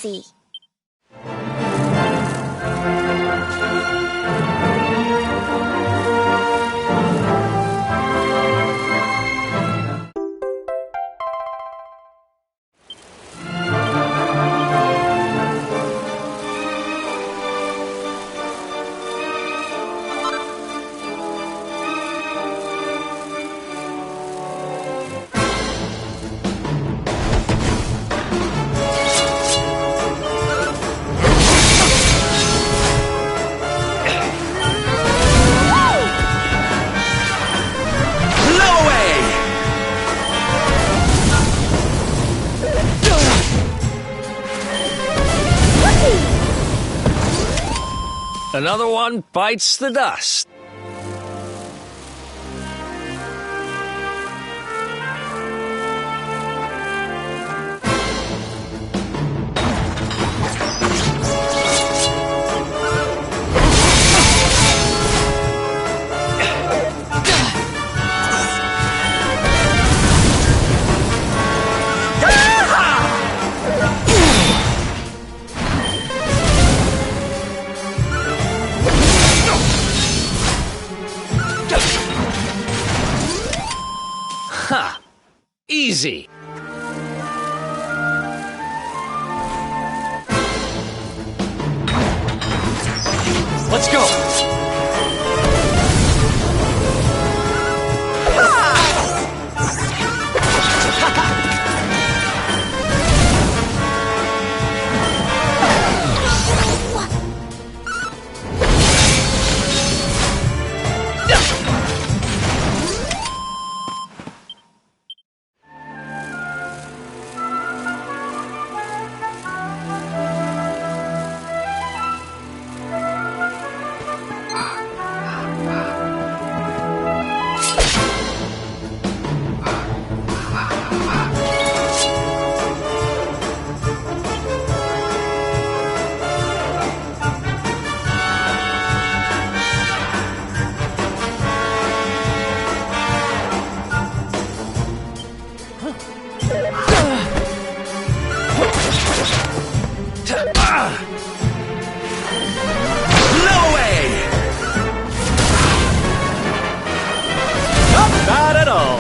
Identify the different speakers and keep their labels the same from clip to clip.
Speaker 1: see.
Speaker 2: Another one bites the dust. Ha! Easy! Let's go! No way!
Speaker 3: Not bad at all.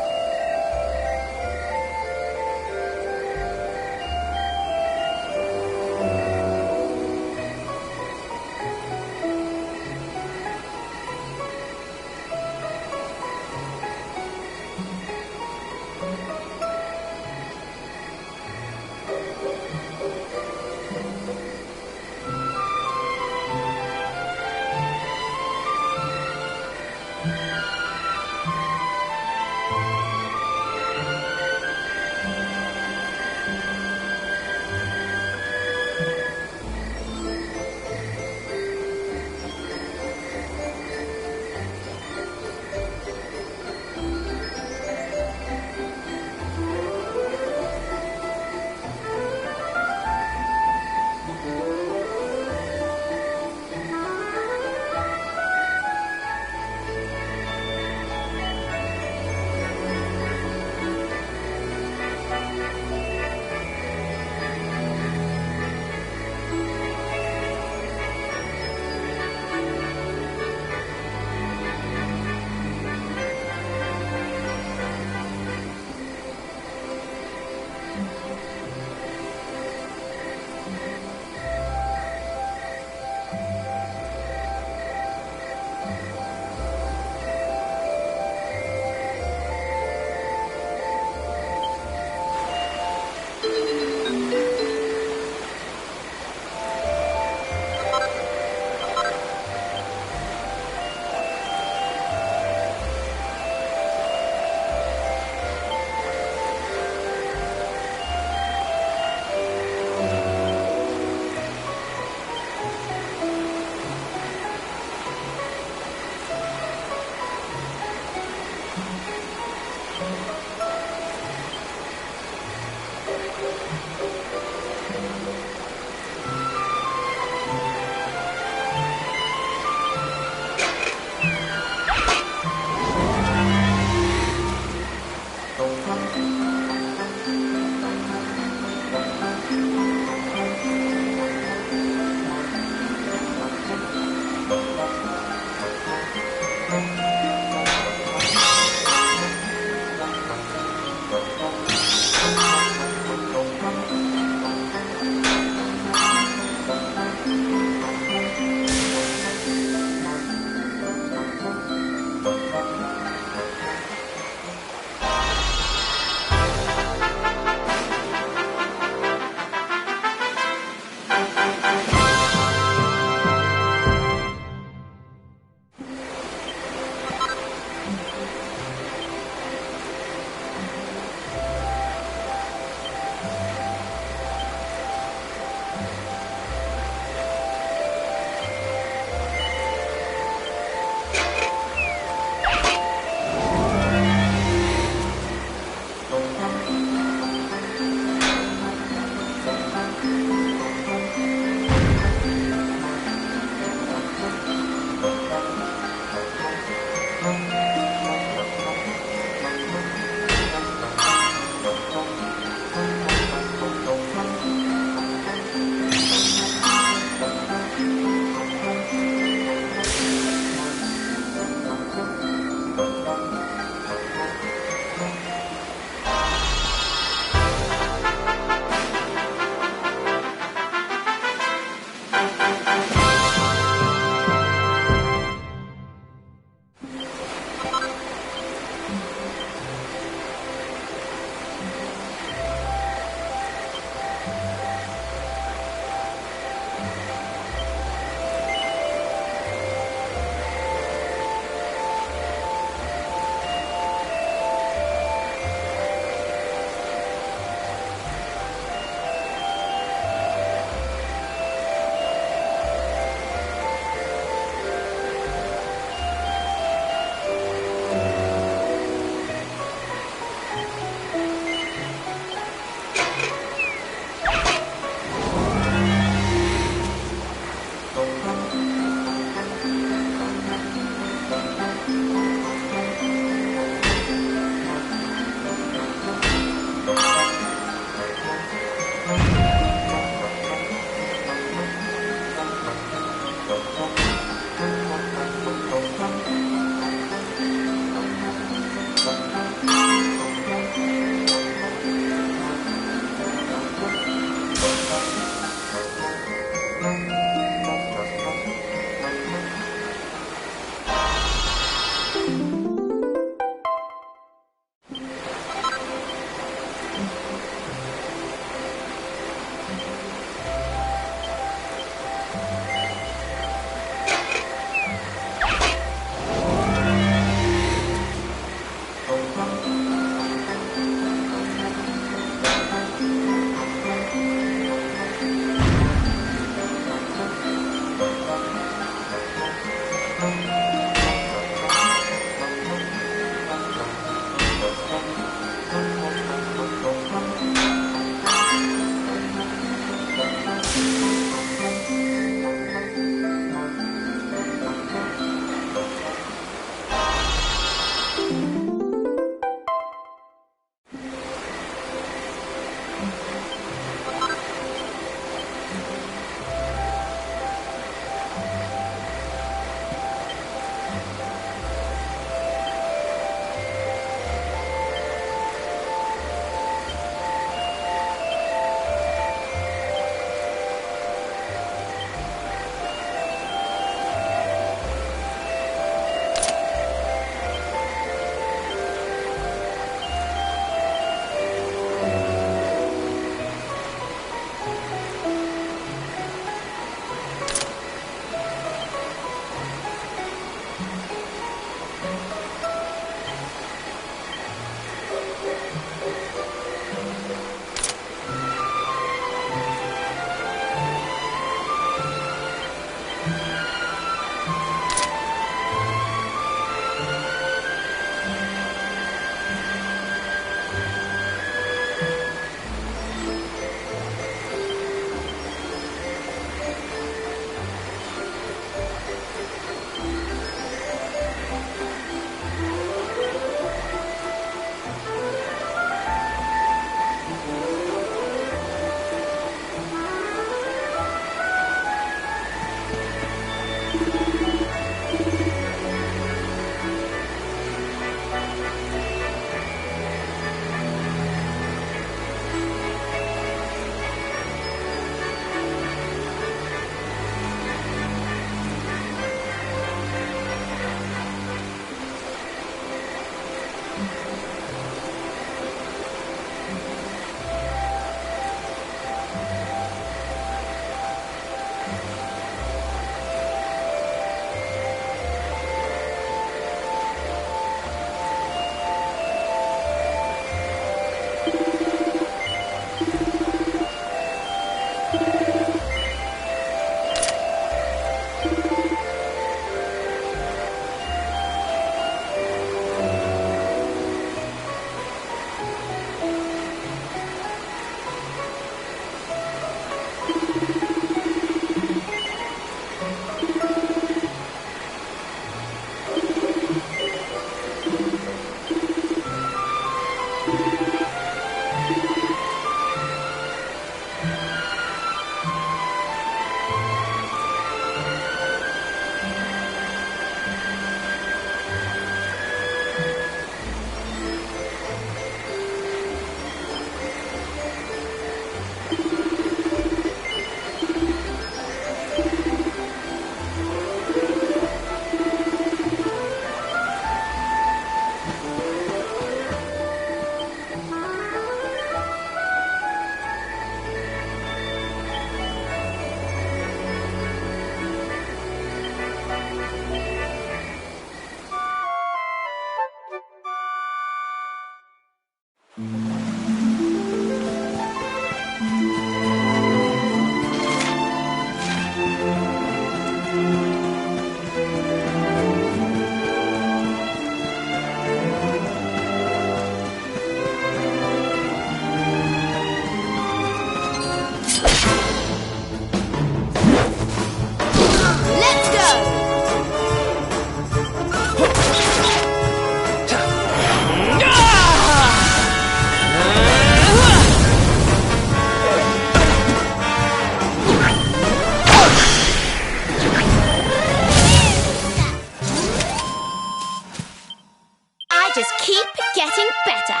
Speaker 1: just keep getting better.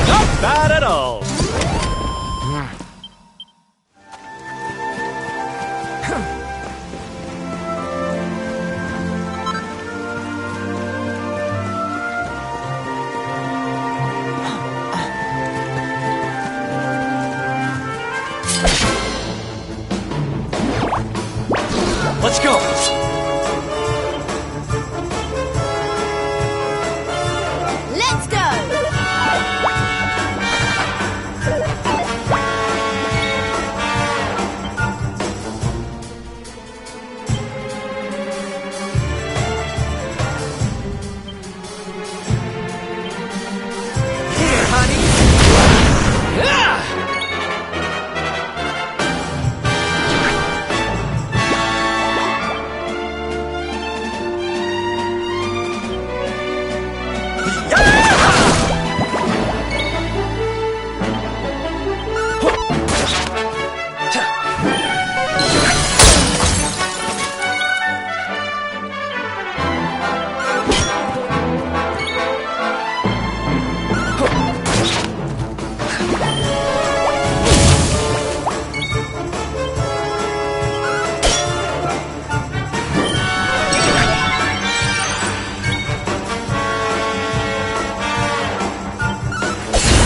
Speaker 3: Not bad at all.
Speaker 2: Let's go.
Speaker 1: Let's go!
Speaker 2: Here, honey. Ah!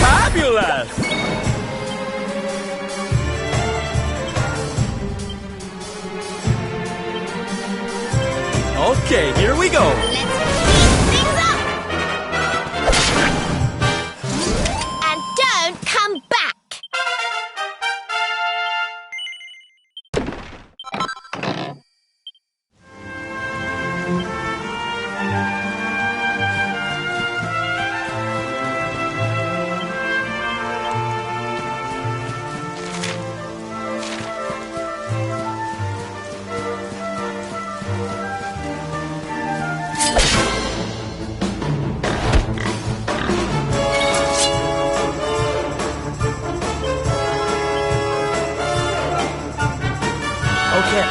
Speaker 3: Fabulous! Okay, here we go.
Speaker 1: Let's speed things up! And don't come back!
Speaker 2: Okay.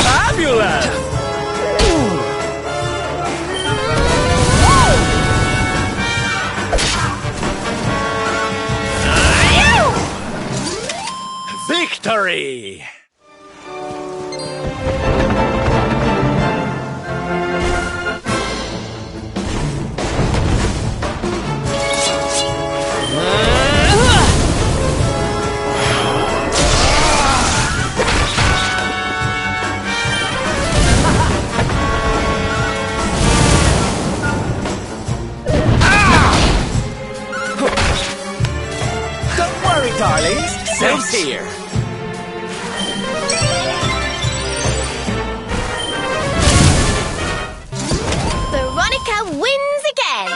Speaker 3: Fabulous!
Speaker 2: Victory!
Speaker 3: Don't worry, darlings. Save's here.
Speaker 1: Veronica wins again!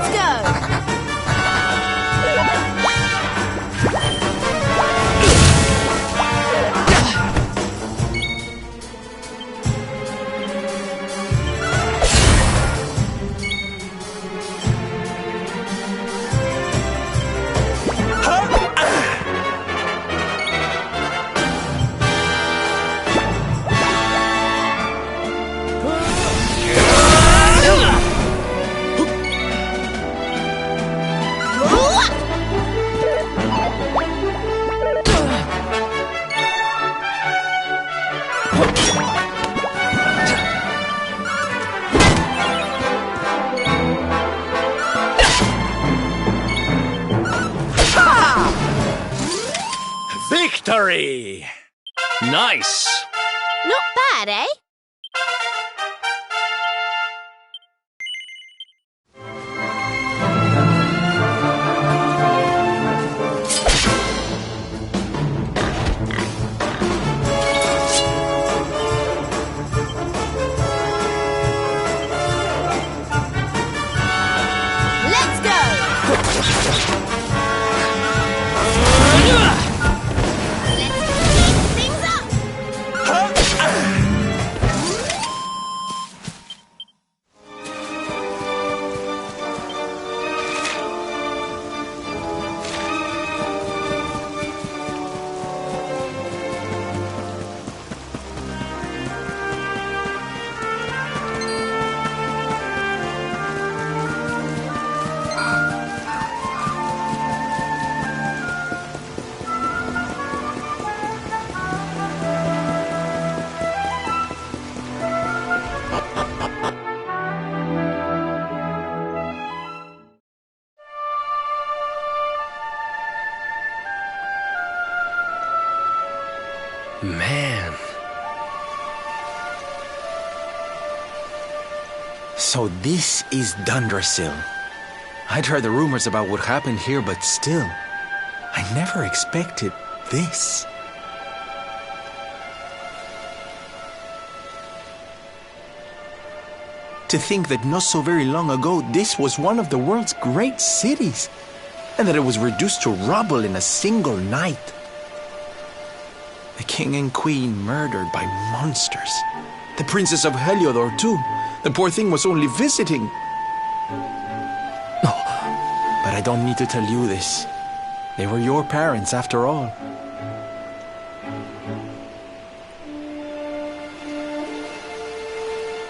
Speaker 1: Let's go!
Speaker 2: Victory! Nice!
Speaker 1: Not bad, eh? Let's go! Let's speed things up!
Speaker 2: Man.
Speaker 3: So this is Dundrasil. I'd heard the rumors about what happened here, but still, I never expected this. To think that not so very long ago, this was one of the world's great cities, and that it was reduced to rubble in a single night. The king and queen murdered by monsters. The princess of Heliodor, too. The poor thing was only visiting. Oh, but I don't need to tell you this. They were your parents, after all.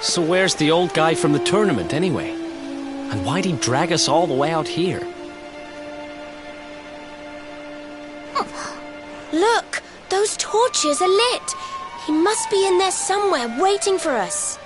Speaker 2: So where's the old guy from the tournament, anyway? And why'd he drag us all the way out here?
Speaker 1: Look! Those torches are lit! He must be in there somewhere, waiting for us.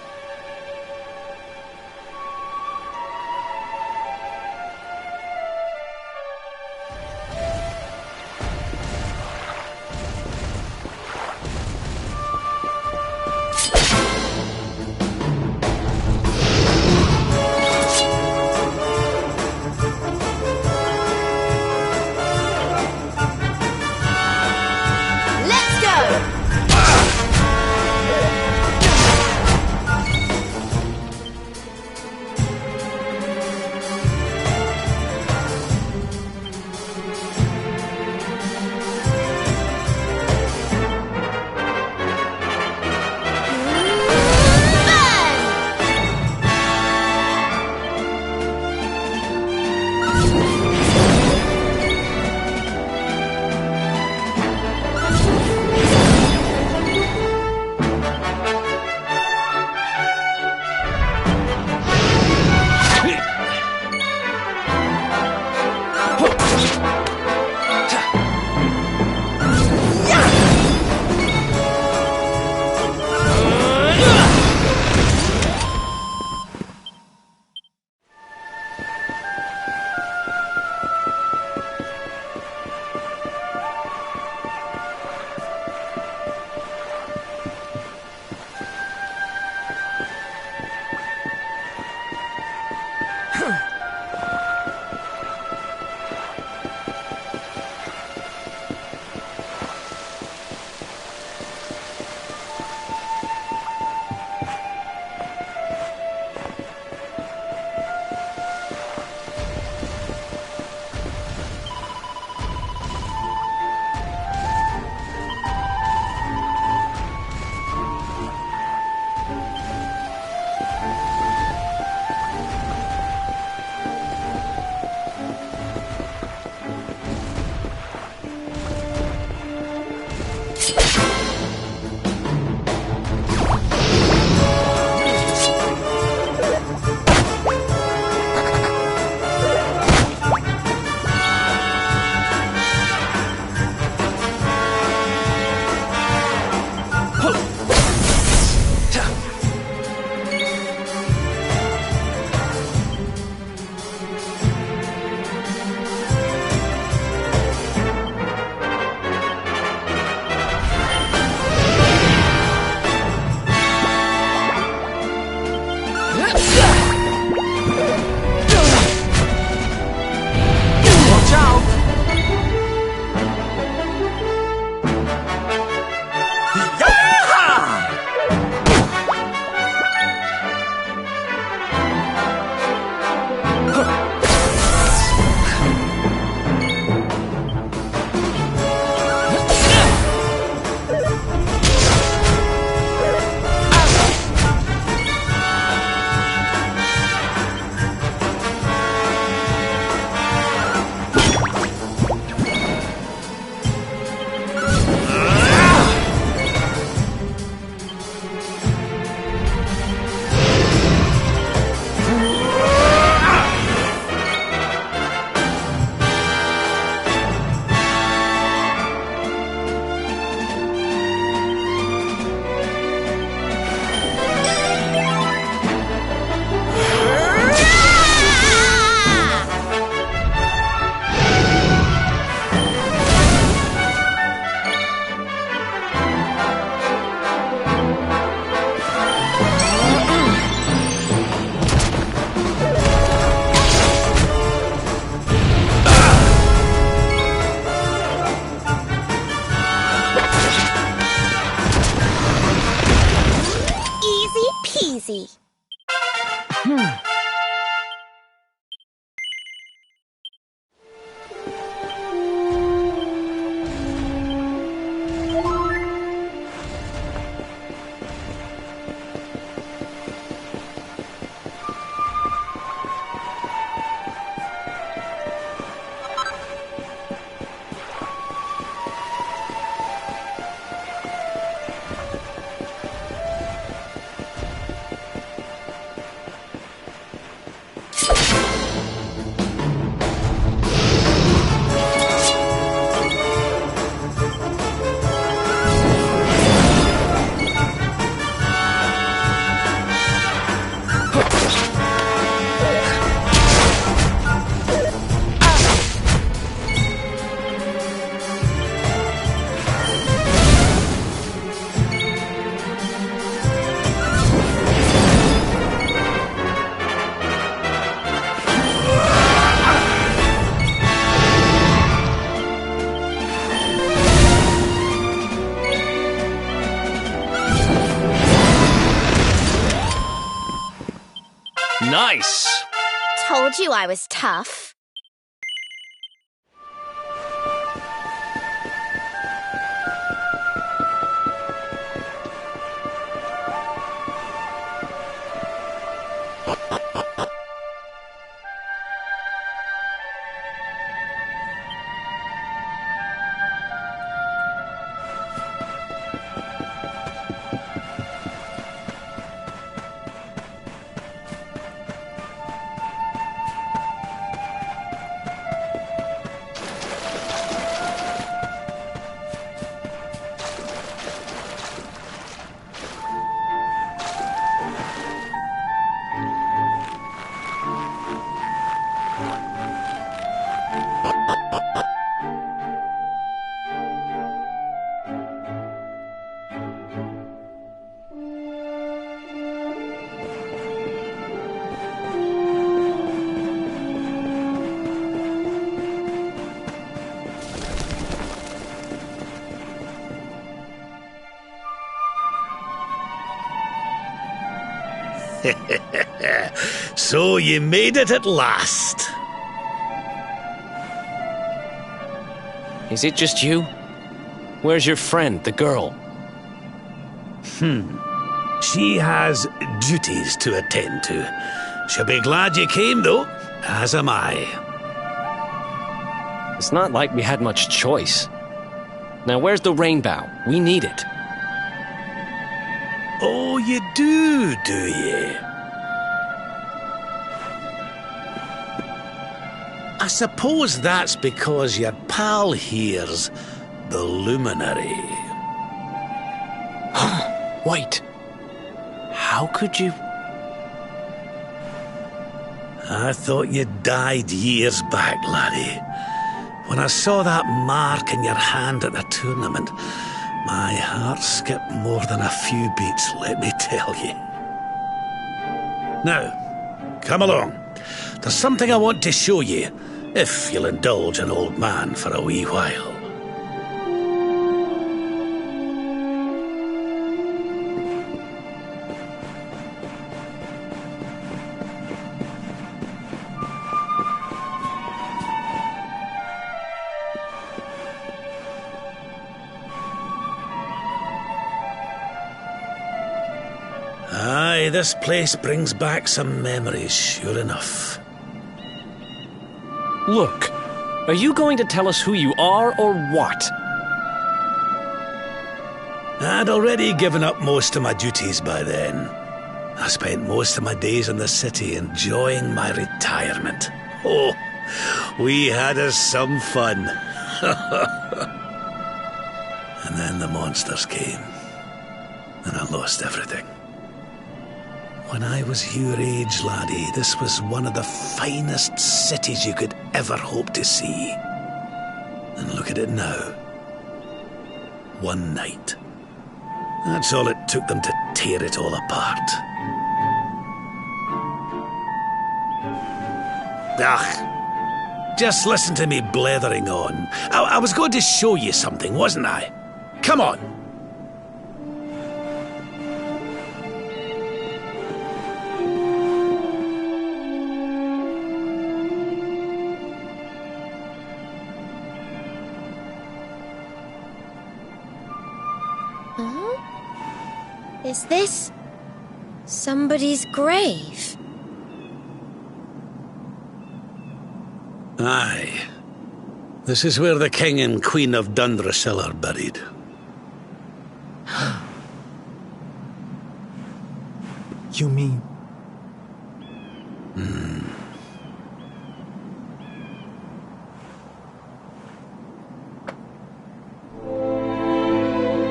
Speaker 1: Let's go!
Speaker 2: Nice!
Speaker 1: Told you I was tough.
Speaker 4: So you made it at last.
Speaker 2: Is it just you? Where's your friend, the girl?
Speaker 4: She has duties to attend to. She'll be glad you came, though, as am I.
Speaker 2: It's not like we had much choice. Now where's the rainbow? We need it.
Speaker 4: Oh, you do you? I suppose that's because your pal here's the luminary.
Speaker 2: Wait. How could you...
Speaker 4: I thought you died years back, laddie. When I saw that mark in your hand at the tournament, my heart skipped more than a few beats, let me tell you. Now, come along. There's something I want to show you, if you'll indulge an old man for a wee while. Aye, this place brings back some memories, sure enough.
Speaker 2: Look, are you going to tell us who you are or what?
Speaker 4: I'd already given up most of my duties by then. I spent most of my days in the city enjoying my retirement. Oh, we had us some fun. And then the monsters came, and I lost everything. When I was your age, laddie, this was one of the finest cities you could ever hope to see. And look at it now. One night. That's all it took them to tear it all apart. Just listen to me blethering on. I was going to show you something, wasn't I? Come on.
Speaker 1: Is this somebody's grave?
Speaker 4: Aye. This is where the King and Queen of Dundrasil are buried.
Speaker 3: You mean...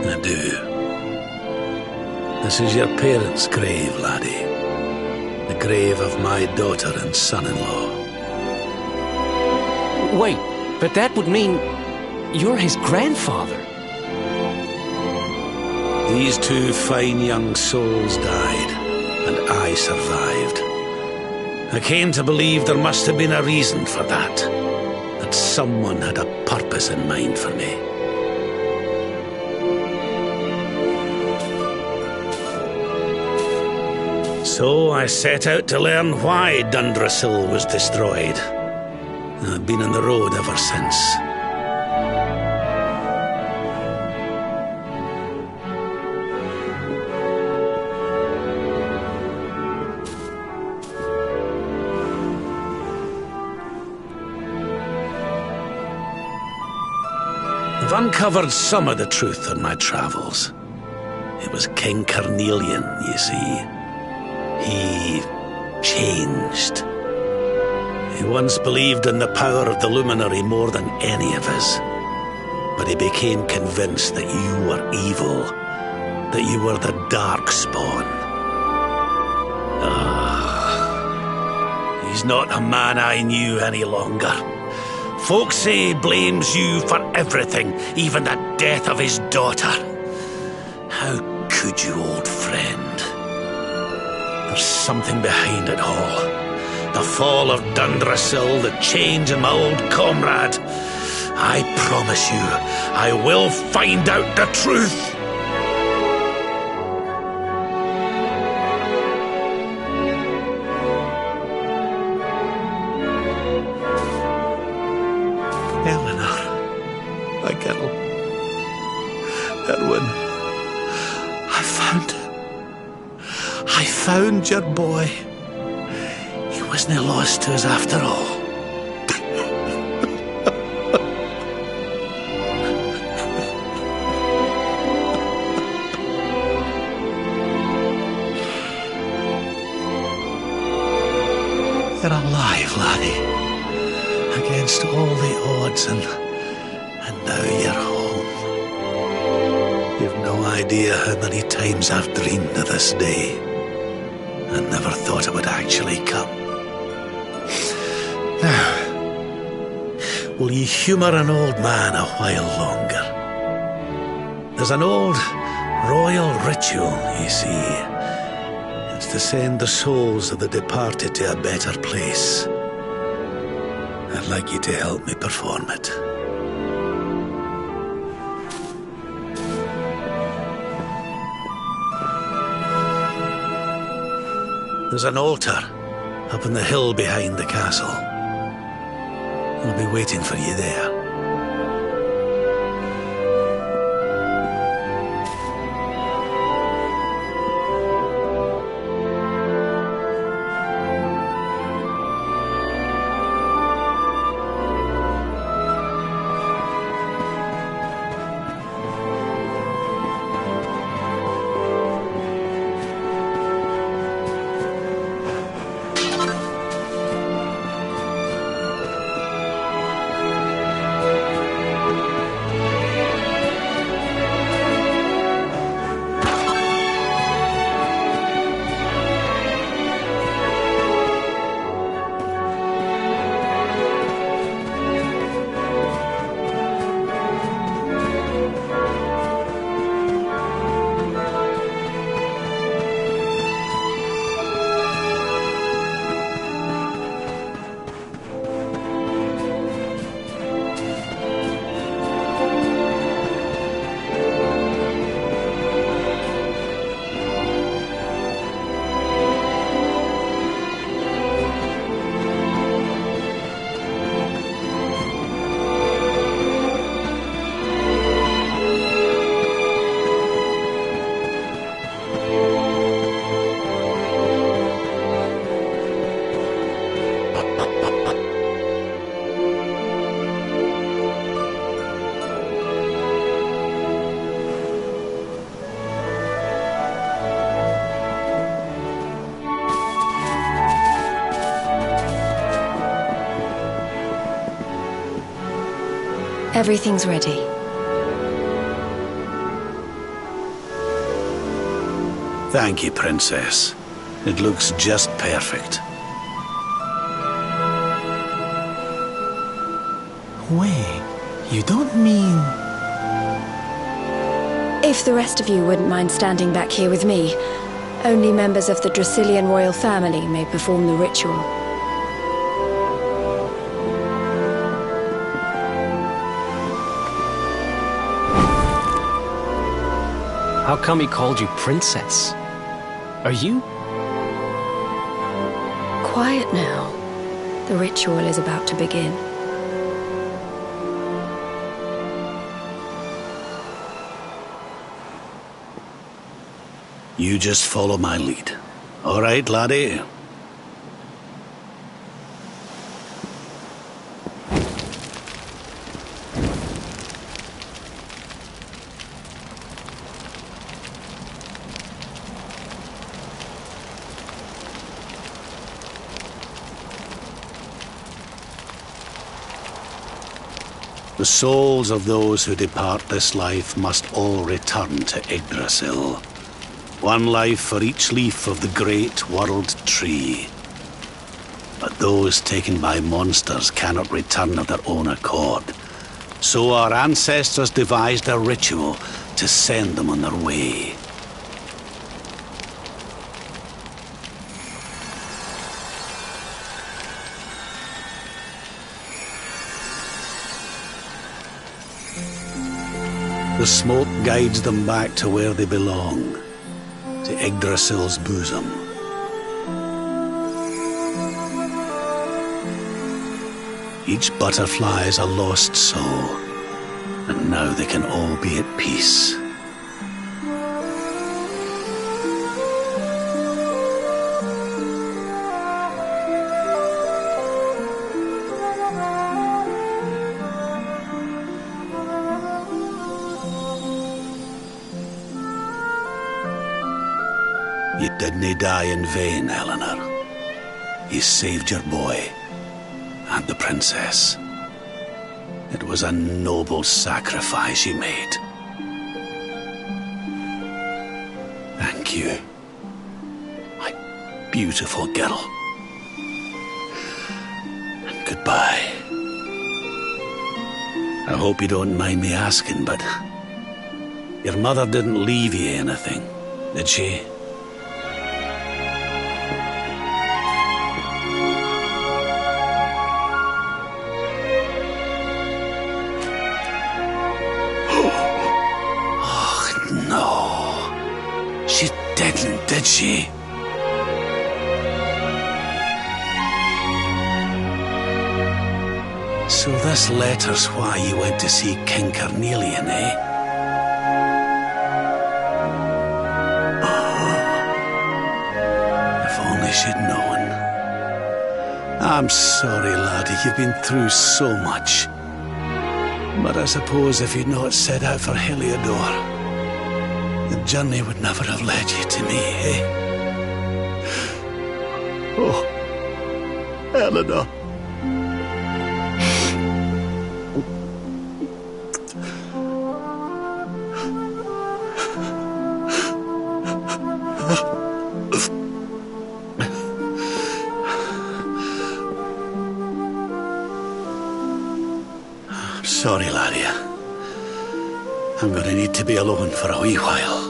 Speaker 4: I do. This is your parents' grave, laddie. The grave of my daughter and son-in-law.
Speaker 2: Wait, but that would mean you're his grandfather.
Speaker 4: These two fine young souls died, and I survived. I came to believe there must have been a reason for that. That someone had a purpose in mind for me. So I set out to learn why Dundrasil was destroyed. I've been on the road ever since. I've uncovered some of the truth on my travels. It was King Carnelian, you see. He changed. He once believed in the power of the luminary more than any of us. But he became convinced that you were evil, that you were the Darkspawn. He's not a man I knew any longer. Folks say he blames you for everything, even the death of his daughter. How could you, old friend? There's something behind it all. The fall of Dundrasil, the change in my old comrade. I promise you, I will find out the truth.
Speaker 3: Eleanor, my girl. Erwin, I found your boy. He wasn't lost to us after all. You're alive, laddie. Against all the odds, and now you're home. You've no idea how many times I've dreamed of this day. I never thought it would actually come. Now, will you humour an old man a while longer? There's an old royal ritual, you see. It's to send the souls of the departed to a better place. I'd like you to help me perform it. There's an altar up on the hill behind the castle. I'll be waiting for you there.
Speaker 1: Everything's ready.
Speaker 4: Thank you, Princess. It looks just perfect.
Speaker 3: Wait, you don't mean...
Speaker 1: If the rest of you wouldn't mind standing back here with me, only members of the Dracilian royal family may perform the ritual.
Speaker 2: How come he called you princess? Are you
Speaker 1: quiet now. The ritual is about to begin.
Speaker 4: You just follow my lead. All right, laddie? The souls of those who depart this life must all return to Yggdrasil. One life for each leaf of the great world tree. But those taken by monsters cannot return of their own accord. So our ancestors devised a ritual to send them on their way. The smoke guides them back to where they belong, to Yggdrasil's bosom. Each butterfly is a lost soul, and now they can all be at peace. You didn't die in vain, Eleanor. You saved your boy and the princess. It was a noble sacrifice you made. Thank you, my beautiful girl. And goodbye. I hope you don't mind me asking, but your mother didn't leave you anything, did she? She didn't, did she? So this letter's why you went to see King Carnelian, eh? Oh, if only she'd known. I'm sorry, laddie, you've been through so much. But I suppose if you'd not set out for Heliodor, the journey would never have led you to me, eh? Oh, Eleanor. I'm sorry, laddie. I'm going to need to be alone for a wee while.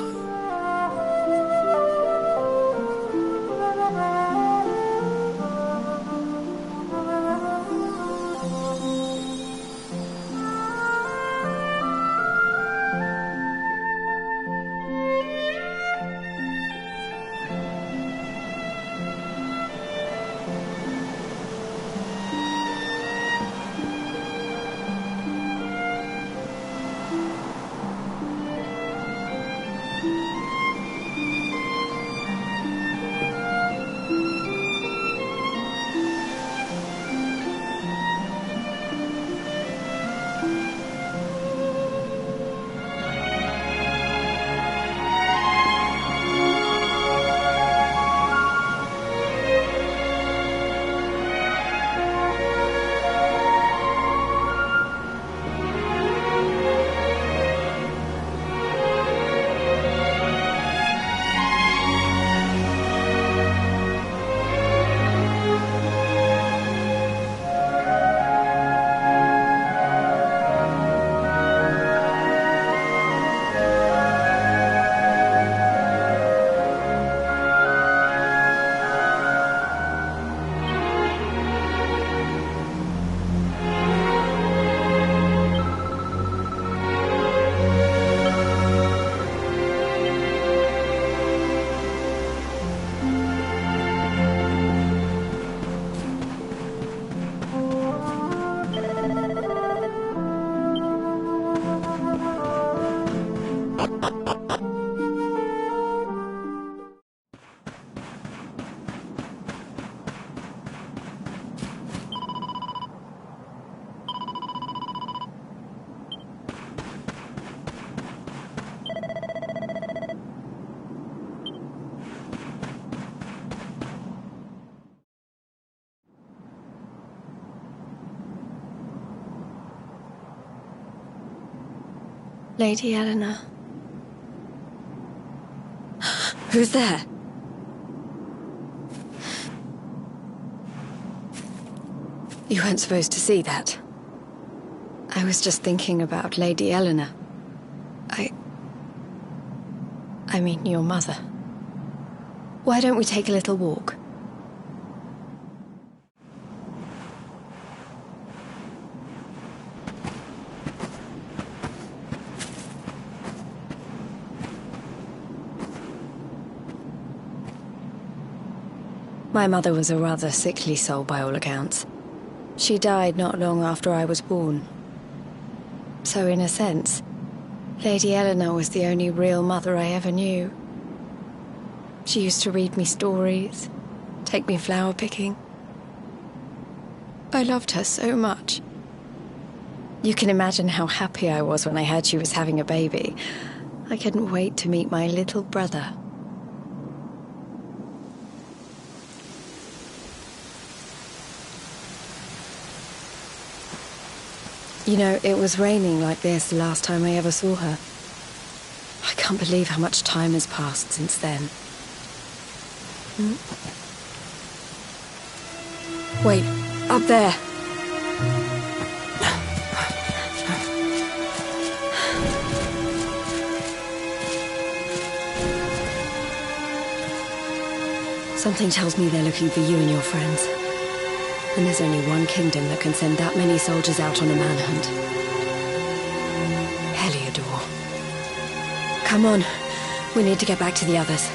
Speaker 1: Lady Eleanor. Who's there? You weren't supposed to see that. I was just thinking about Lady Eleanor. I mean, your mother. Why don't we take a little walk? My mother was a rather sickly soul by all accounts. She died not long after I was born. So in a sense, Lady Eleanor was the only real mother I ever knew. She used to read me stories, take me flower picking. I loved her so much. You can imagine how happy I was when I heard she was having a baby. I couldn't wait to meet my little brother. You know, it was raining like this the last time I ever saw her. I can't believe how much time has passed since then. Wait, up there. Something tells me they're looking for you and your friends. And there's only one kingdom that can send that many soldiers out on a manhunt. Heliodor. Come on. We need to get back to the others.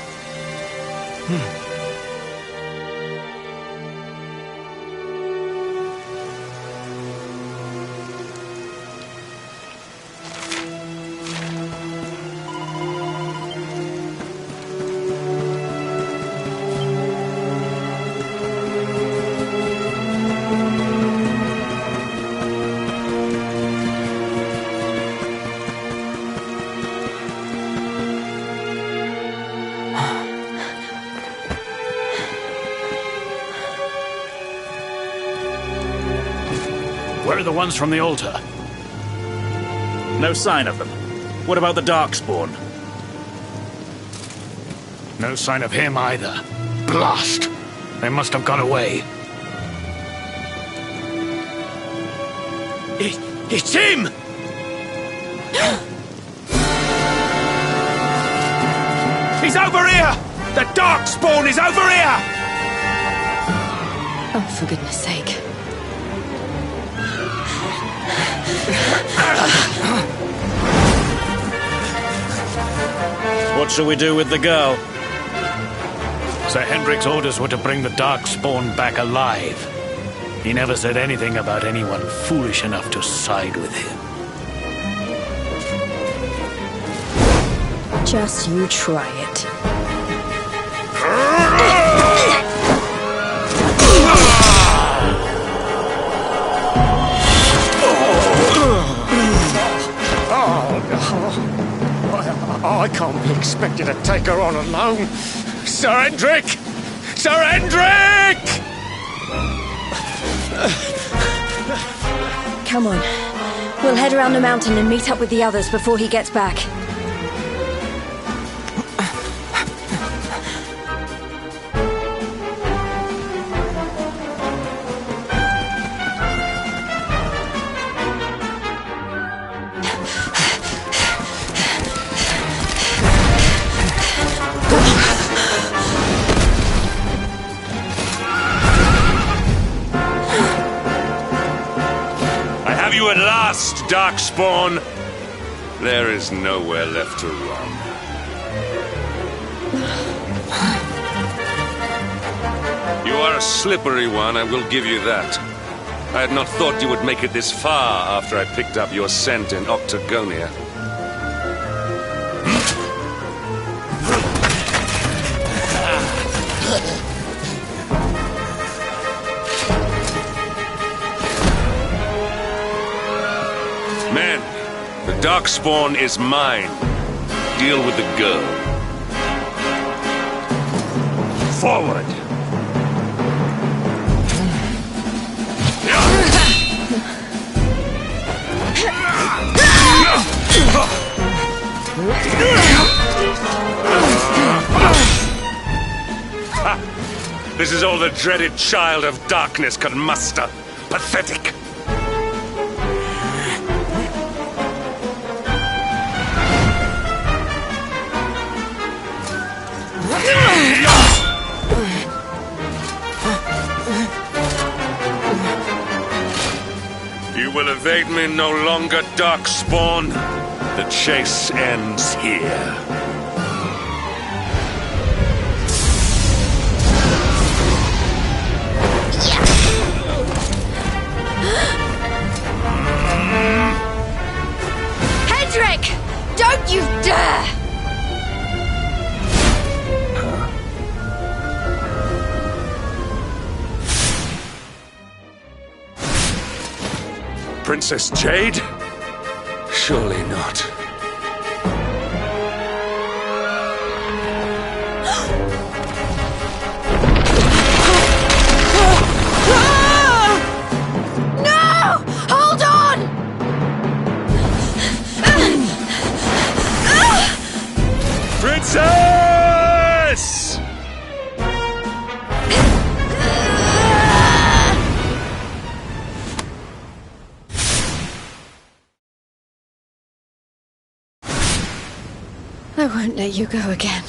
Speaker 5: Where are the ones from the altar?
Speaker 6: No sign of them. What about the Darkspawn?
Speaker 5: No sign of him either. Blast! They must have gone away.
Speaker 6: It's him! He's over here! The Darkspawn is over here!
Speaker 1: Oh, for goodness sake.
Speaker 6: What shall we do with the girl?
Speaker 5: Sir Hendrik's orders were to bring the Darkspawn back alive. He never said anything about anyone foolish enough to side with him.
Speaker 1: Just you try it.
Speaker 7: I can't be expected to take her on alone. Sir Hendrik! Sir Hendrik!
Speaker 1: Come on. We'll head around the mountain and meet up with the others before he gets back.
Speaker 6: You at last, Darkspawn! There is nowhere left to run. You are a slippery one, I will give you that. I had not thought you would make it this far after I picked up your scent in Octagonia. Men, the Darkspawn is mine. Deal with the girl. Forward! This is all the dreaded child of darkness can muster. Pathetic. You will evade me no longer, Darkspawn. The chase ends here.
Speaker 1: Hendrik! Don't you dare!
Speaker 6: Princess Jade? Surely not.
Speaker 1: No! Hold on!
Speaker 6: Princess!
Speaker 1: I won't let you go again.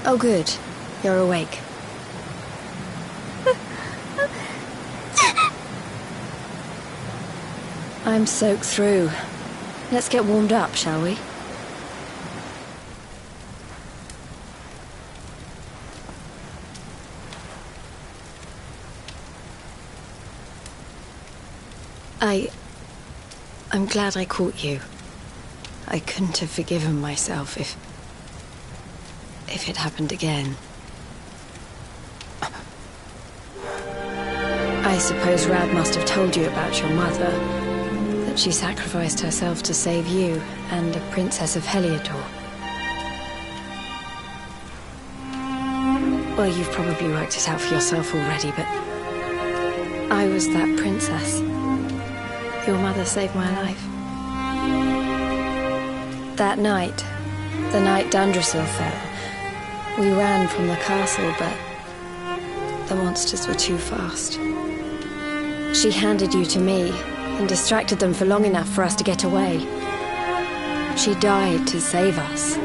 Speaker 1: Oh, good. You're awake. I'm soaked through. Let's get warmed up, shall we? I'm glad I caught you. I couldn't have forgiven myself if it happened again. I suppose Rad must have told you about your mother, that she sacrificed herself to save you and a princess of Heliodor. Well, you've probably worked it out for yourself already, but I was that princess. Your mother saved my life. That night, the night Dundrasil fell, we ran from the castle, but the monsters were too fast. She handed you to me and distracted them for long enough for us to get away. She died to save us.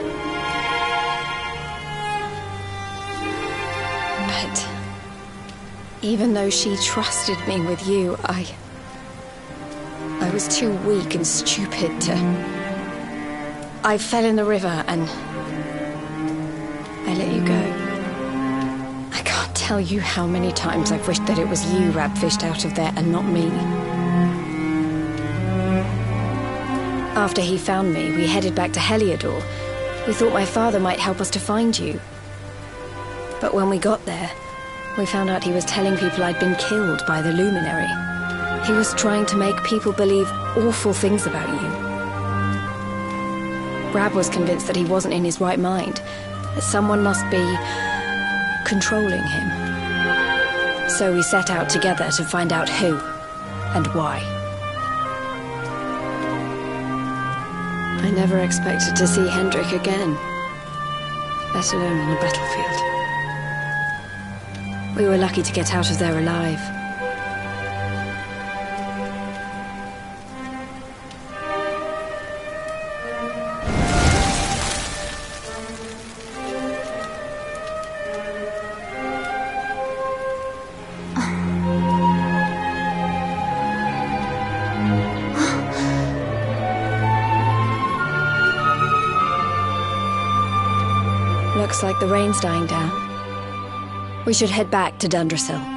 Speaker 1: But even though she trusted me with you, I was too weak and stupid to... I fell in the river and I let you go. I can't tell you how many times I've wished that it was you Rab fished out of there and not me. After he found me, we headed back to Heliodor. We thought my father might help us to find you. But when we got there, we found out he was telling people I'd been killed by the Luminary. He was trying to make people believe awful things about you. Rab was convinced that he wasn't in his right mind, that someone must be controlling him. So we set out together to find out who and why. I never expected to see Hendrik again, let alone on a battlefield. We were lucky to get out of there alive. Looks like the rain's dying down. We should head back to Dundrasil.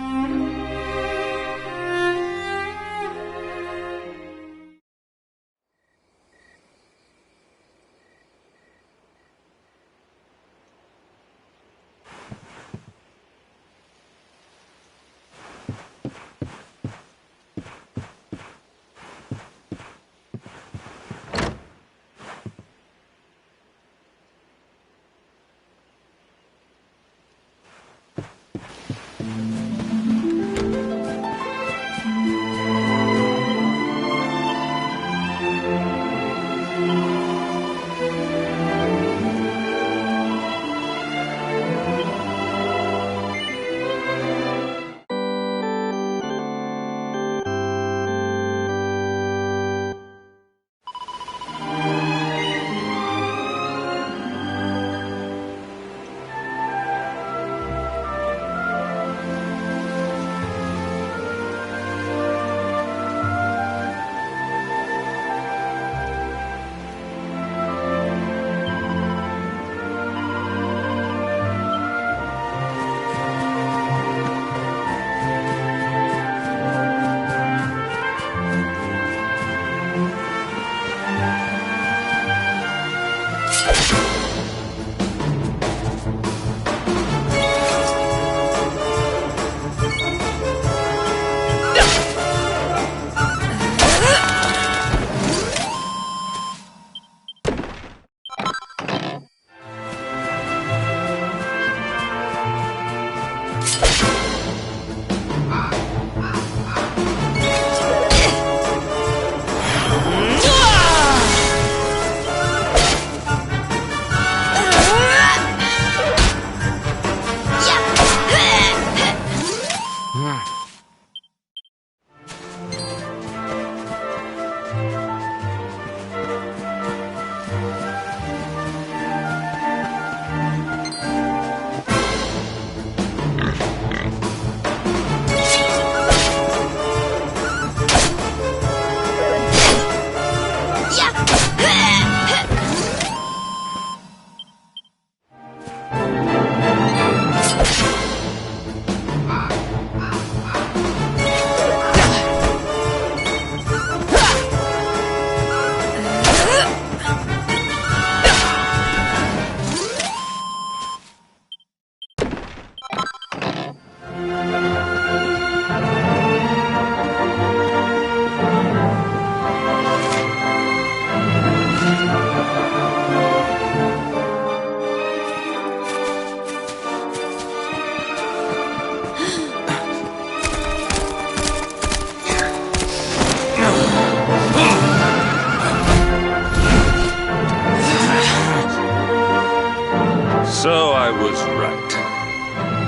Speaker 6: So I was right.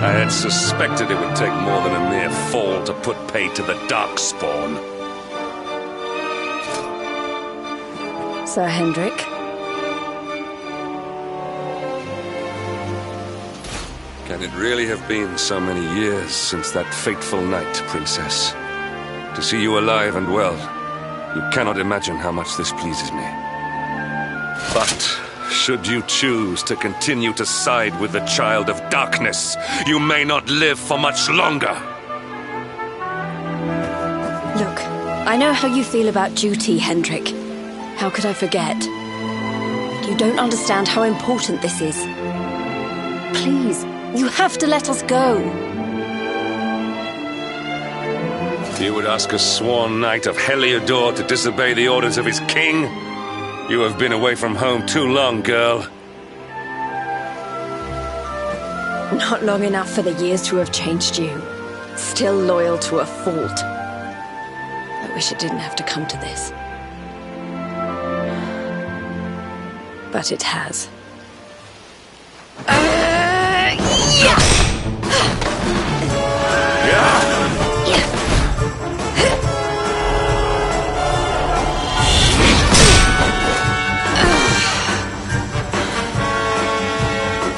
Speaker 6: I had suspected it would take more than a mere fall to put pay to the Darkspawn.
Speaker 1: Sir Hendrik?
Speaker 6: Can it really have been so many years since that fateful night, Princess? To see you alive and well, you cannot imagine how much this pleases me. But should you choose to continue to side with the Child of Darkness, you may not live for much longer.
Speaker 1: Look, I know how you feel about duty, Hendrik. How could I forget? You don't understand how important this is. Please, you have to let us go.
Speaker 6: You would ask a sworn knight of Heliodor to disobey the orders of his king? You have been away from home too long, girl.
Speaker 1: Not long enough for the years to have changed you. Still loyal to a fault. I wish it didn't have to come to this. But it has.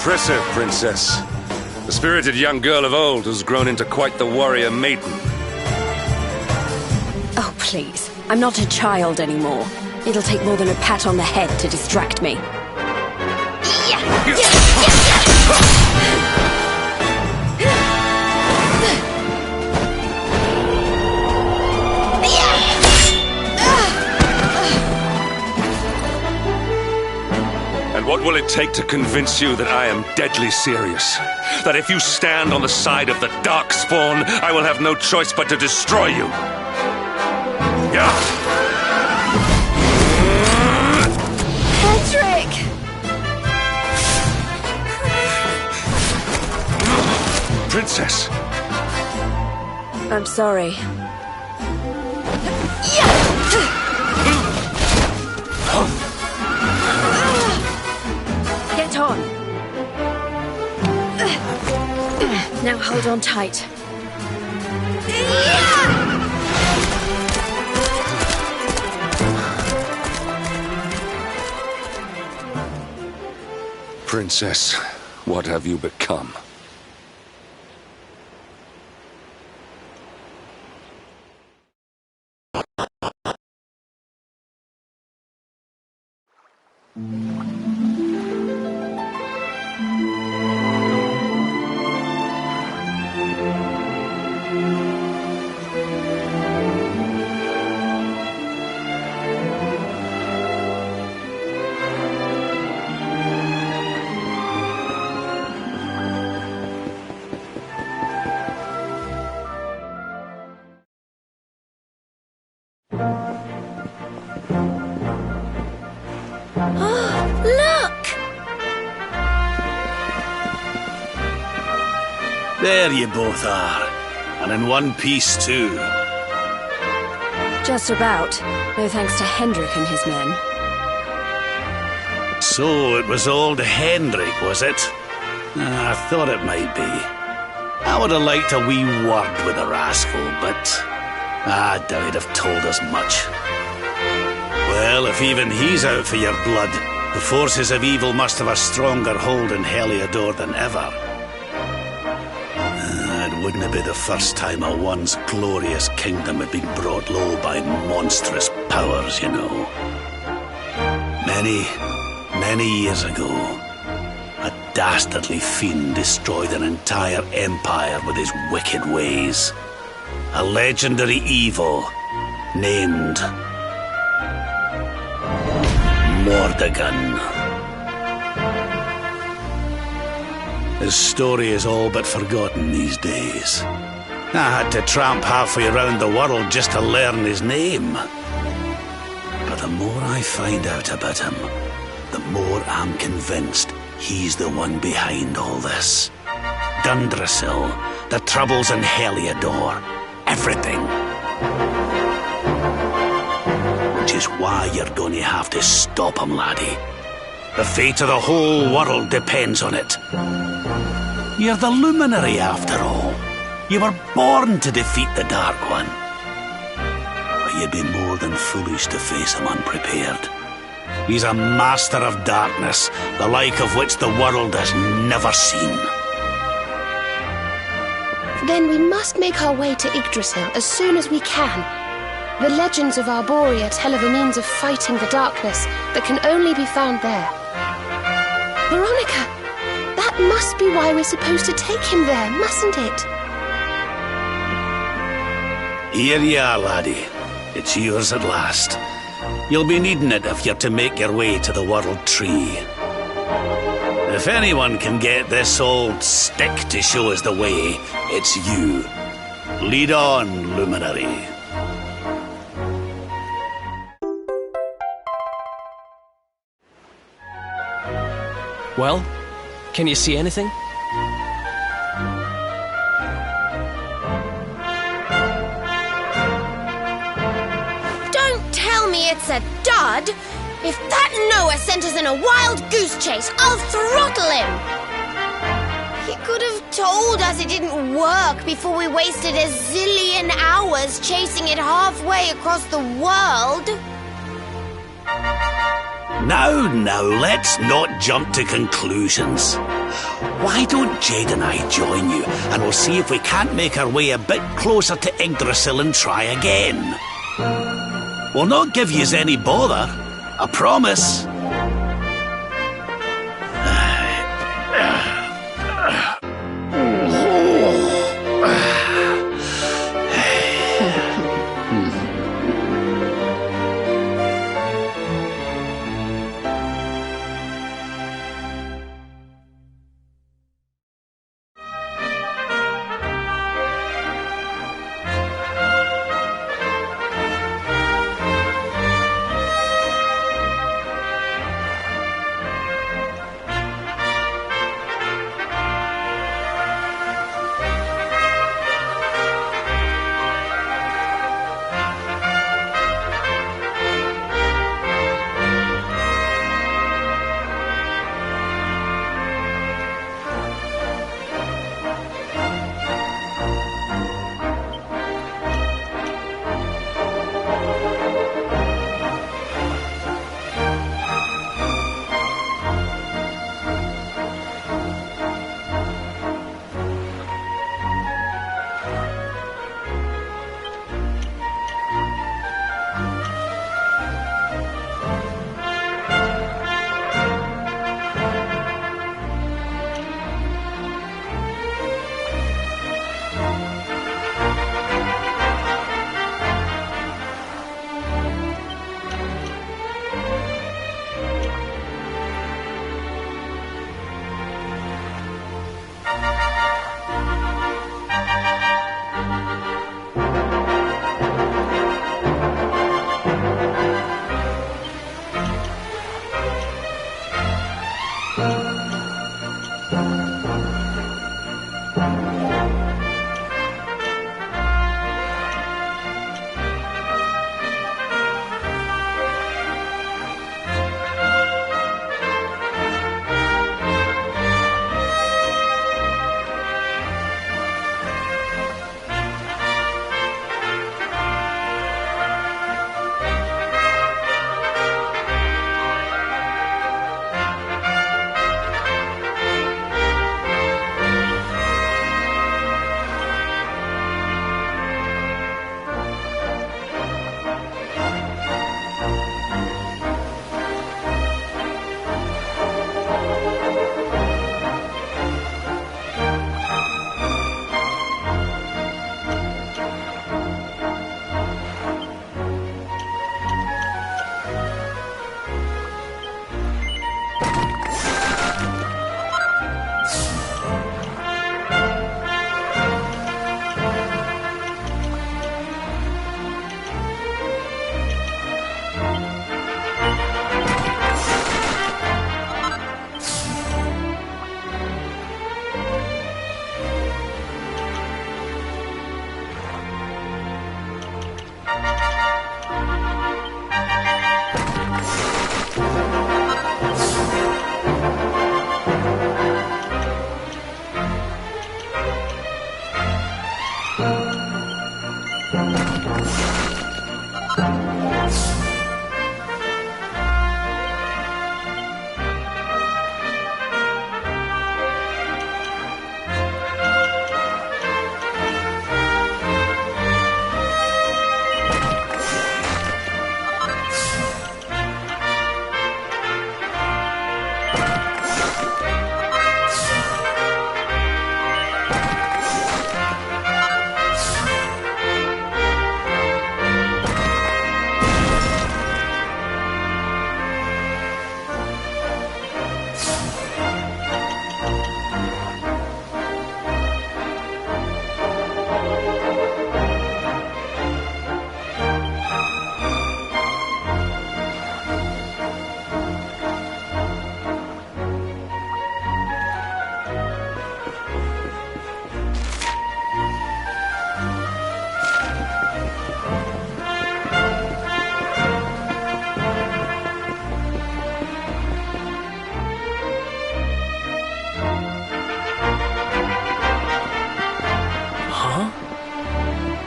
Speaker 6: Impressive, Princess. The spirited young girl of old has grown into quite the warrior maiden.
Speaker 1: Oh, please. I'm not a child anymore. It'll take more than a pat on the head to distract me.
Speaker 6: it take to convince you that I am deadly serious? That if you stand on the side of the Darkspawn, I will have no choice but to destroy you? Yeah.
Speaker 1: Hedrick!
Speaker 6: Princess!
Speaker 1: I'm sorry. Get on. Now hold on tight.
Speaker 6: Princess, what have you become?
Speaker 1: Look!
Speaker 4: There you both are. And in one piece, too.
Speaker 1: Just about. No thanks to Hendrik and his men.
Speaker 4: So it was old Hendrik, was it? I thought it might be. I would have liked a wee word with the rascal, but I doubt he'd have told us much. Well, if even he's out for your blood, the forces of evil must have a stronger hold in Heliodor than ever. It wouldn't be the first time a once glorious kingdom had been brought low by monstrous powers, you know. Many years ago, a dastardly fiend destroyed an entire empire with his wicked ways. A legendary evil named Mordegon. His story is all but forgotten these days. I had to tramp halfway around the world just to learn his name. But the more I find out about him, the more I'm convinced he's the one behind all this. Dundrasil, the troubles in Heliodor, everything. Which is why you're going to have to stop him, laddie. The fate of the whole world depends on it. You're the luminary, after all. You were born to defeat the Dark One. But you'd be more than foolish to face him unprepared. He's a master of darkness, the like of which the world has never seen.
Speaker 8: Then we must make our way to Yggdrasil as soon as we can. The legends of Arborea tell of a means of fighting the darkness that can only be found there. Veronica, that must be why we're supposed to take him there, mustn't it?
Speaker 4: Here you are, laddie. It's yours at last. You'll be needing it if you're to make your way to the World Tree. If anyone can get this old stick to show us the way, it's you. Lead on, Luminary.
Speaker 2: Well, can you see anything?
Speaker 9: Don't tell me it's a dud! If that Noah sent us in a wild goose chase, I'll throttle him! He could have told us it didn't work before we wasted a zillion hours chasing it halfway across the world.
Speaker 4: Now, let's not jump to conclusions. Why don't Jade and I join you, and we'll see if we can't make our way a bit closer to Yggdrasil and try again. We'll not give yous any bother, I promise.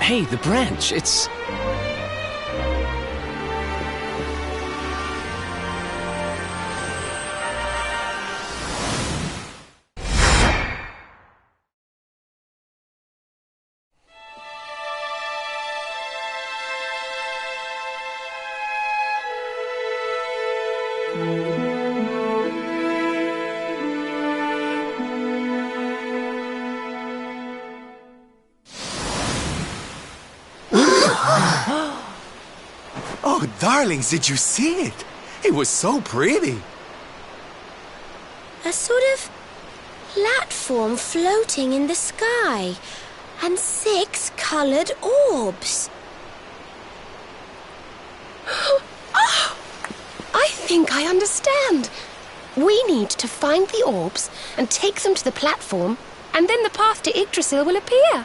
Speaker 2: Hey, the branch, it's...
Speaker 3: Oh, darlings, did you see it? It was so pretty.
Speaker 9: A sort of platform floating in the sky, and 6 coloured orbs.
Speaker 8: Oh, I think I understand. We need to find the orbs and take them to the platform, and then the path to Yggdrasil will appear.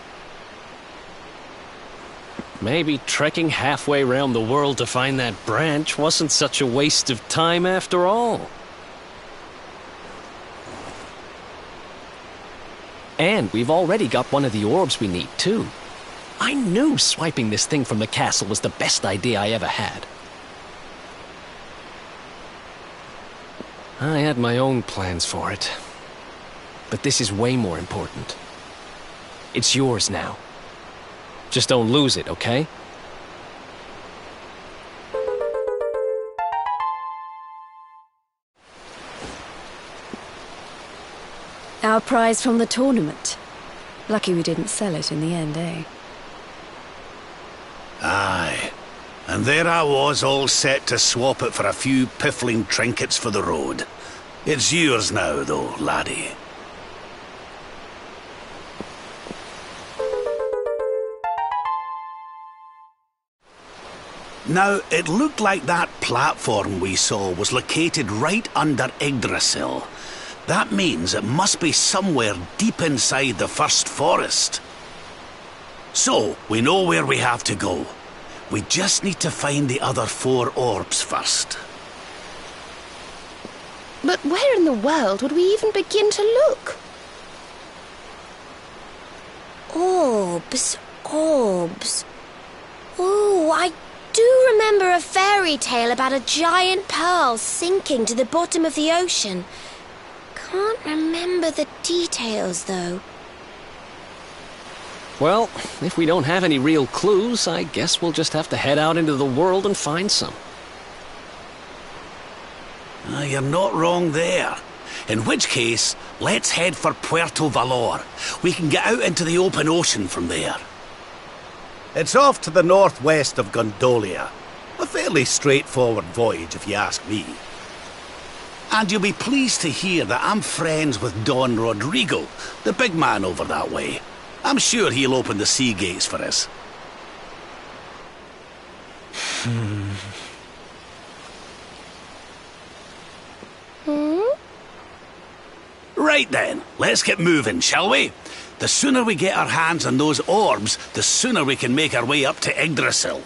Speaker 2: Maybe trekking halfway around the world to find that branch wasn't such a waste of time after all. And we've already got one of the orbs we need, too. I knew swiping this thing from the castle was the best idea I ever had. I had my own plans for it. But this is way more important. It's yours now. Just don't lose it, okay?
Speaker 1: Our prize from the tournament. Lucky we didn't sell it in the end, eh?
Speaker 4: Aye. And there I was, all set to swap it for a few piffling trinkets for the road. It's yours now, though, laddie. Now, it looked like that platform we saw was located right under Yggdrasil. That means it must be somewhere deep inside the first forest. So, we know where we have to go. We just need to find the other 4 orbs first.
Speaker 8: But where in the world would we even begin to look?
Speaker 9: Orbs, orbs. Oh, I do remember a fairy tale about a giant pearl sinking to the bottom of the ocean. Can't remember the details, though.
Speaker 2: Well, if we don't have any real clues, I guess we'll just have to head out into the world and find some.
Speaker 4: You're not wrong there. In which case, let's head for Puerto Valor. We can get out into the open ocean from there. It's off to the northwest of Gondolia. A fairly straightforward voyage, if you ask me. And you'll be pleased to hear that I'm friends with Don Rodrigo, the big man over that way. I'm sure he'll open the sea gates for us. Right then, let's get moving, shall we? The sooner we get our hands on those orbs, the sooner we can make our way up to Yggdrasil.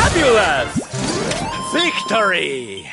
Speaker 5: Fabulous! Victory!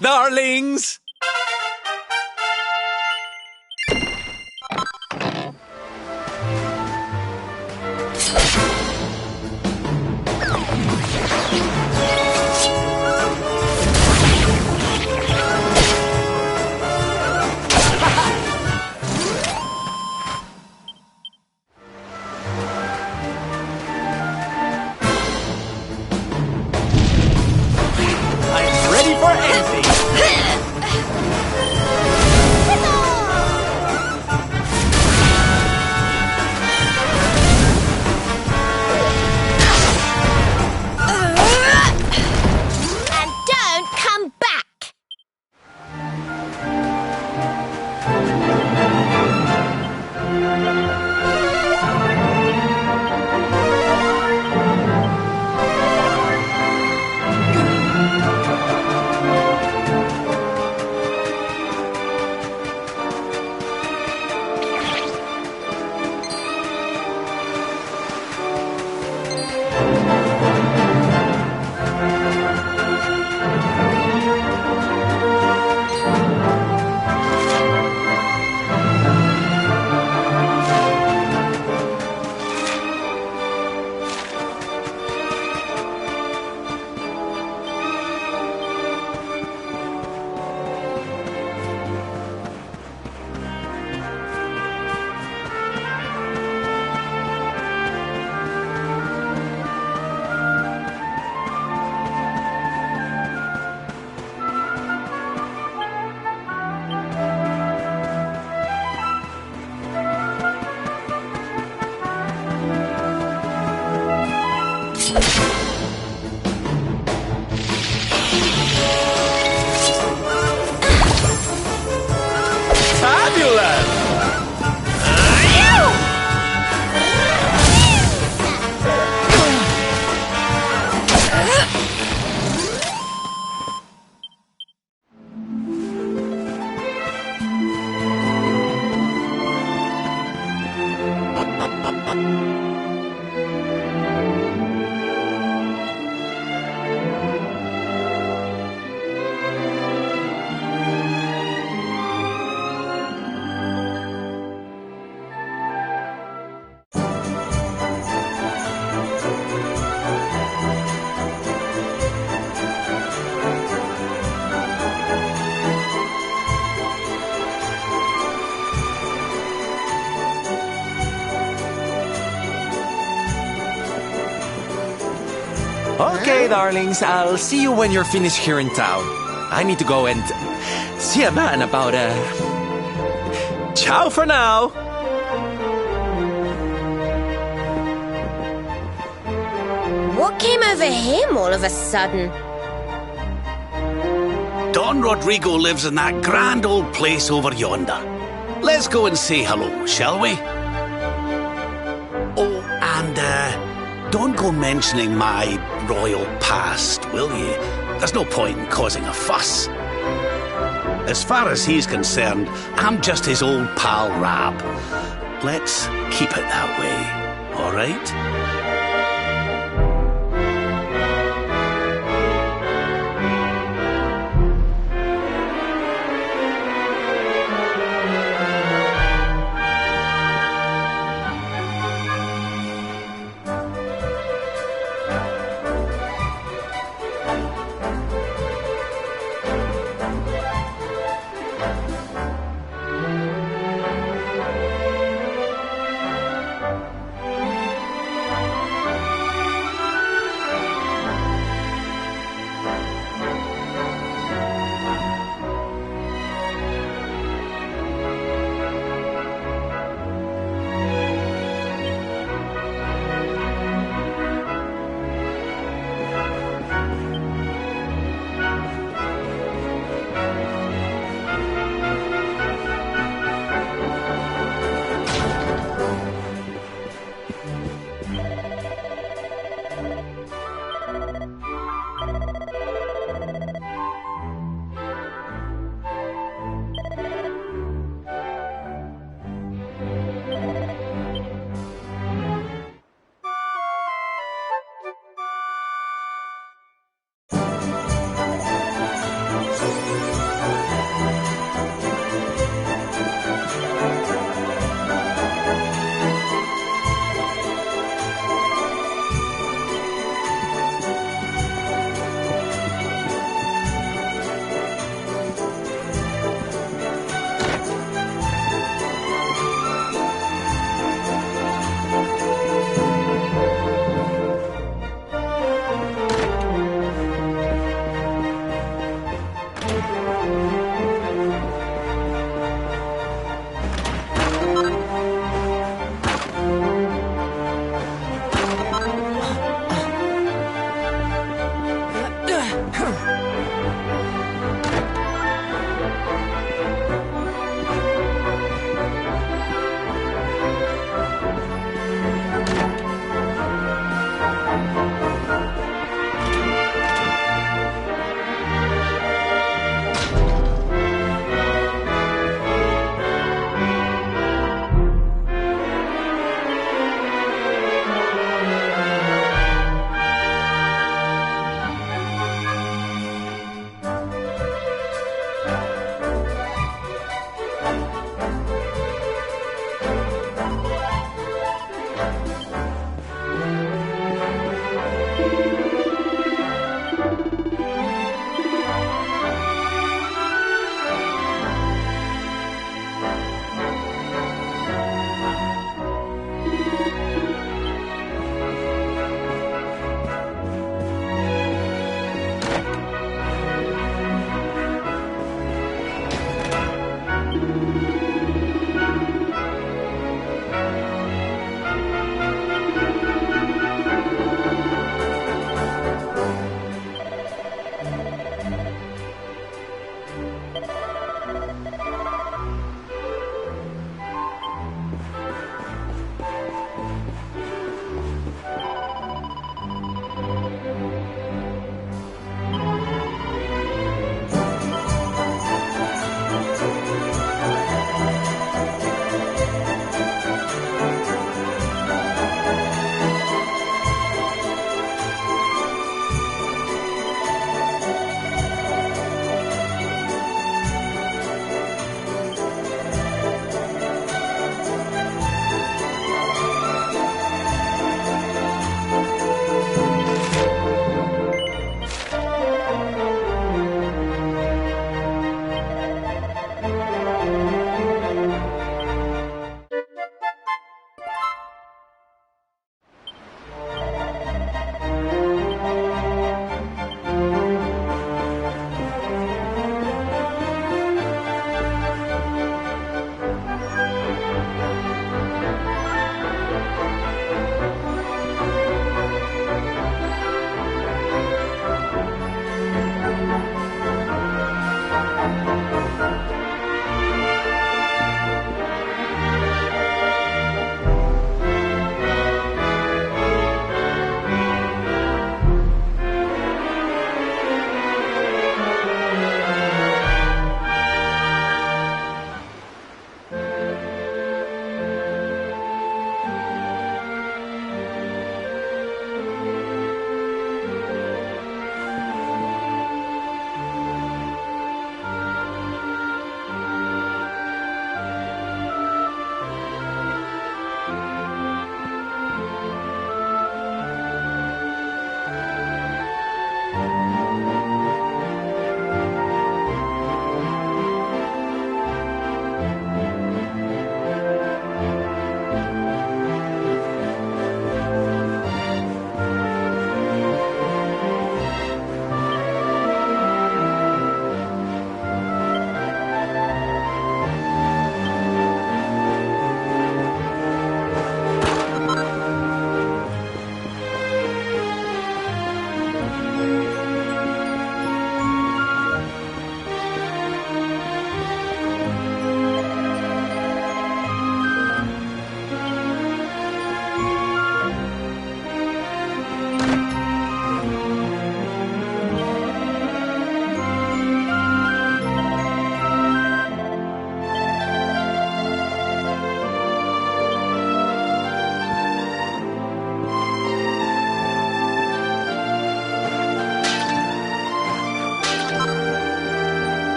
Speaker 3: Darlings!
Speaker 7: I'm ready for anything!
Speaker 9: And don't come back!
Speaker 7: Fabulous!
Speaker 3: Okay, darlings, I'll see you when you're finished here in town. I need to go and see a man about ciao for now!
Speaker 9: What came over him all of a sudden?
Speaker 4: Don Rodrigo lives in that grand old place over yonder. Let's go and say hello, shall we? Oh, and don't go mentioning my royal past, will you? There's no point in causing a fuss. As far as he's concerned, I'm just his old pal Rab. Let's keep it that way, all right?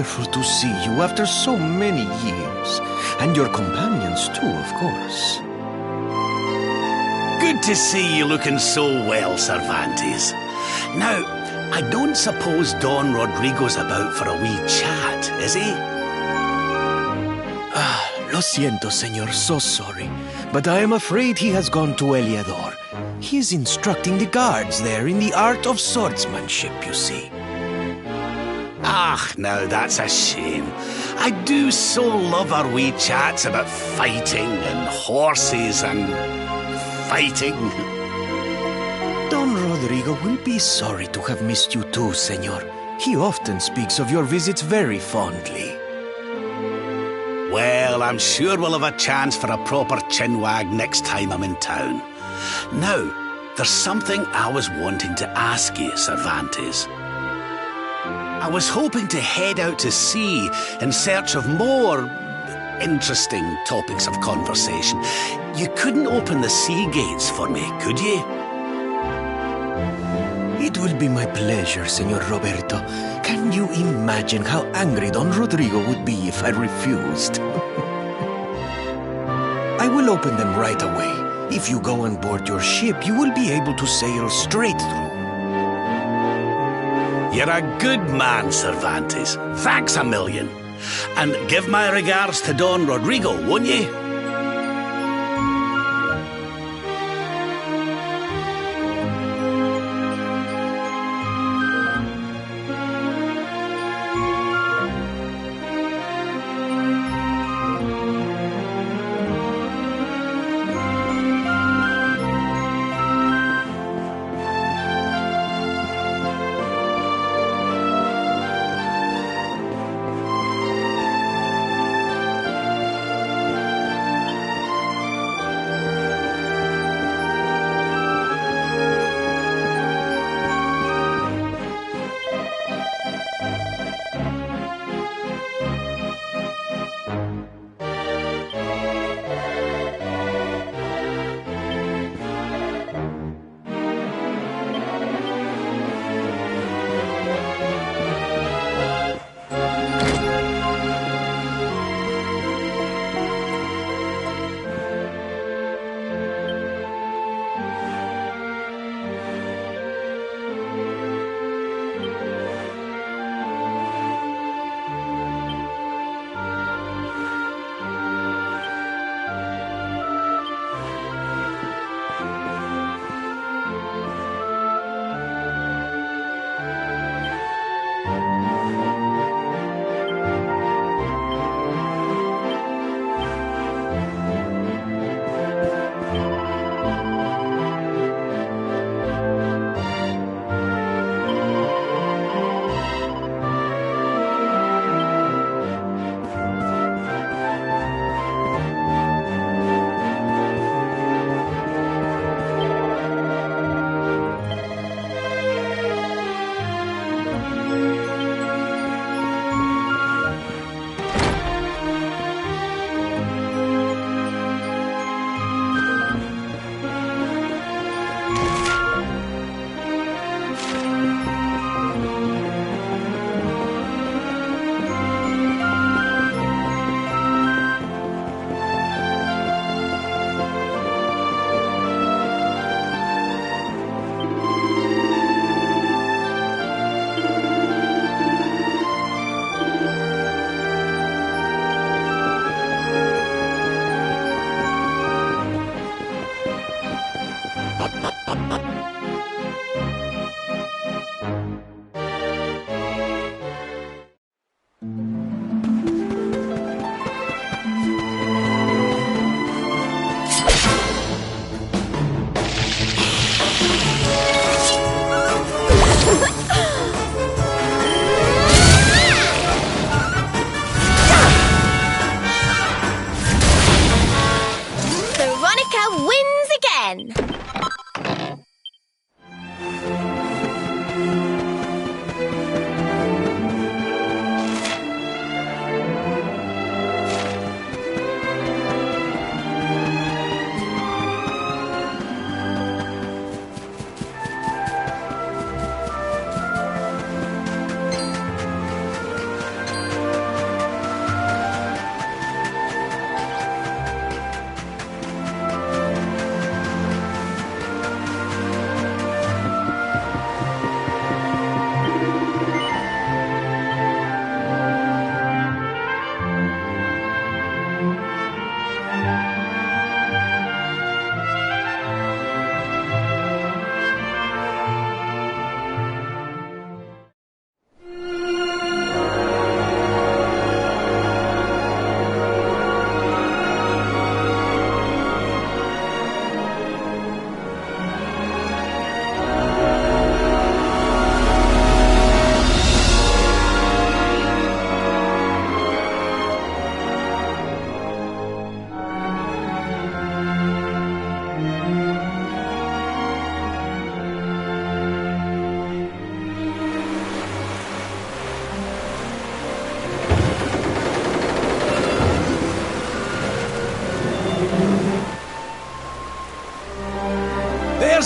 Speaker 3: wonderful to see you after so many years. And your companions too, of course.
Speaker 4: Good to see you looking so well, Cervantes. Now, I don't suppose Don Rodrigo's about for a wee chat, is he?
Speaker 3: Lo siento, señor, so sorry. But I am afraid he has gone to Eliador. He is instructing the guards there in the art of swordsmanship, you see.
Speaker 4: Ah, now that's a shame. I do so love our wee chats about fighting and horses and fighting.
Speaker 3: Don Rodrigo will be sorry to have missed you too, senor. He often speaks of your visits very fondly.
Speaker 4: Well, I'm sure we'll have a chance for a proper chinwag next time I'm in town. Now, there's something I was wanting to ask you, Cervantes. I was hoping to head out to sea in search of more interesting topics of conversation. You couldn't open the sea gates for me, could you?
Speaker 3: It will be my pleasure, Senor Roberto. Can you imagine how angry Don Rodrigo would be if I refused? I will open them right away. If you go on board your ship, you will be able to sail straight through.
Speaker 4: You're a good man, Cervantes. Thanks a million. And give my regards to Don Rodrigo, won't you?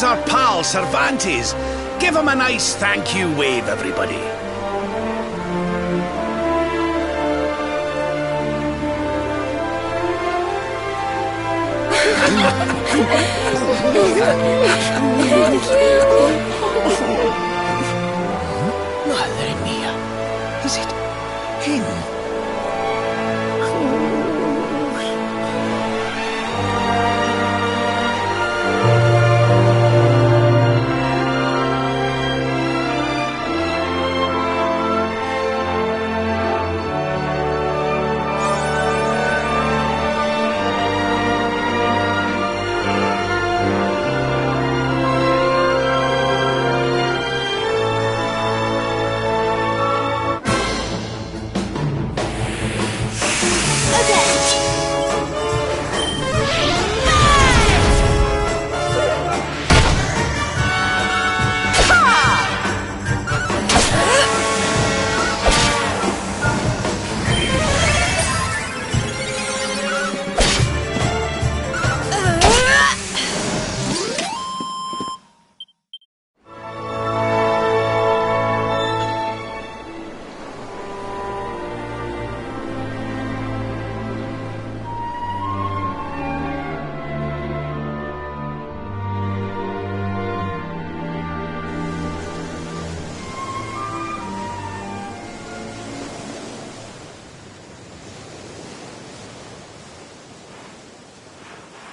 Speaker 4: is our pal, Cervantes. Give him a nice thank you wave, everybody.
Speaker 3: Madre mía. Is it him?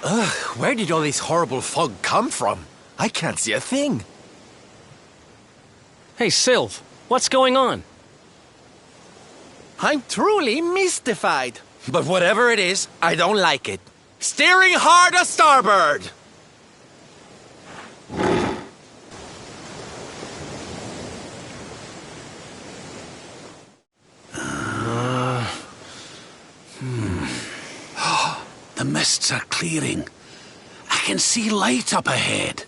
Speaker 3: Ugh, where did all this horrible fog come from? I can't see a thing.
Speaker 2: Hey, Sylv, what's going on?
Speaker 3: I'm truly mystified. But whatever it is, I don't like it. Steering hard a starboard!
Speaker 4: The mists are clearing. I can see light up ahead.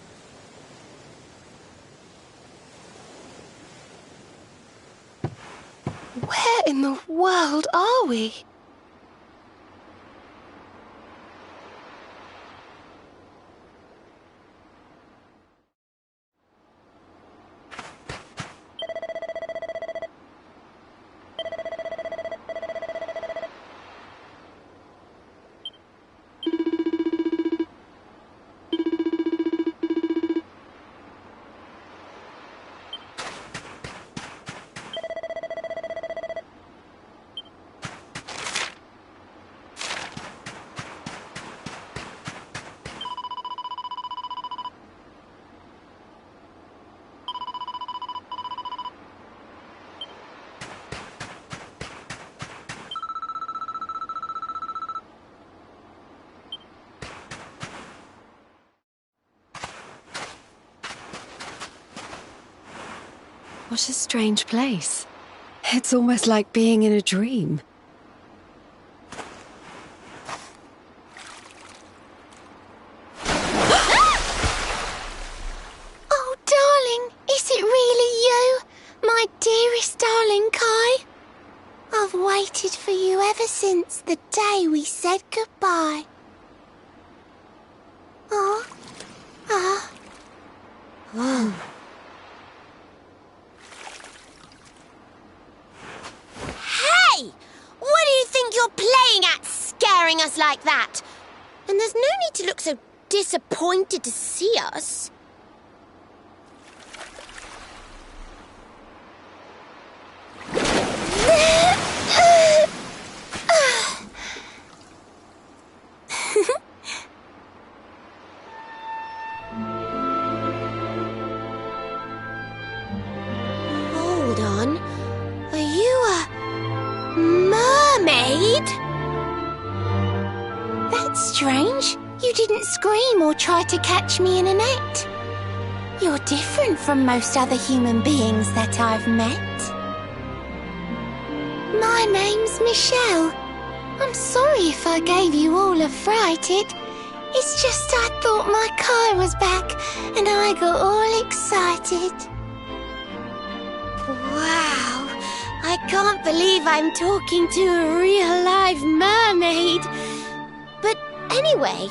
Speaker 8: Where in the world are we?
Speaker 1: What a strange place. It's almost like being in a dream.
Speaker 9: Oh, darling, is it really you? My dearest darling Kai? I've waited for you ever since the day we said goodbye. Oh. Hey! What do you think you're playing at, scaring us like that? And there's no need to look so disappointed to see us. Hold on. Are you a mermaid? That's strange. You didn't scream or try to catch me in a net. You're different from most other human beings that I've met. My name's Michelle. I'm sorry if I gave you all a fright. It's just I thought my Kai was back and I got all excited. Wow, I can't believe I'm talking to a real live mermaid. But anyway,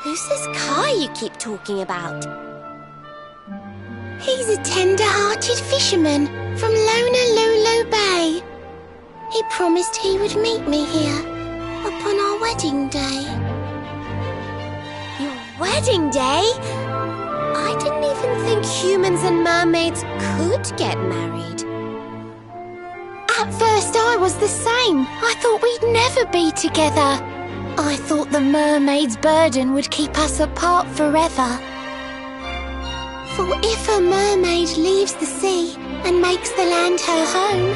Speaker 9: who's this Kai you keep talking about? He's a tender-hearted fisherman from Honolulu Bay. He promised he would meet me here upon our wedding day. Your wedding day? I didn't even think humans and mermaids could get married. At first I was the same. I thought we'd never be together. I thought the mermaid's burden would keep us apart forever. For if a mermaid leaves the sea and makes the land her home,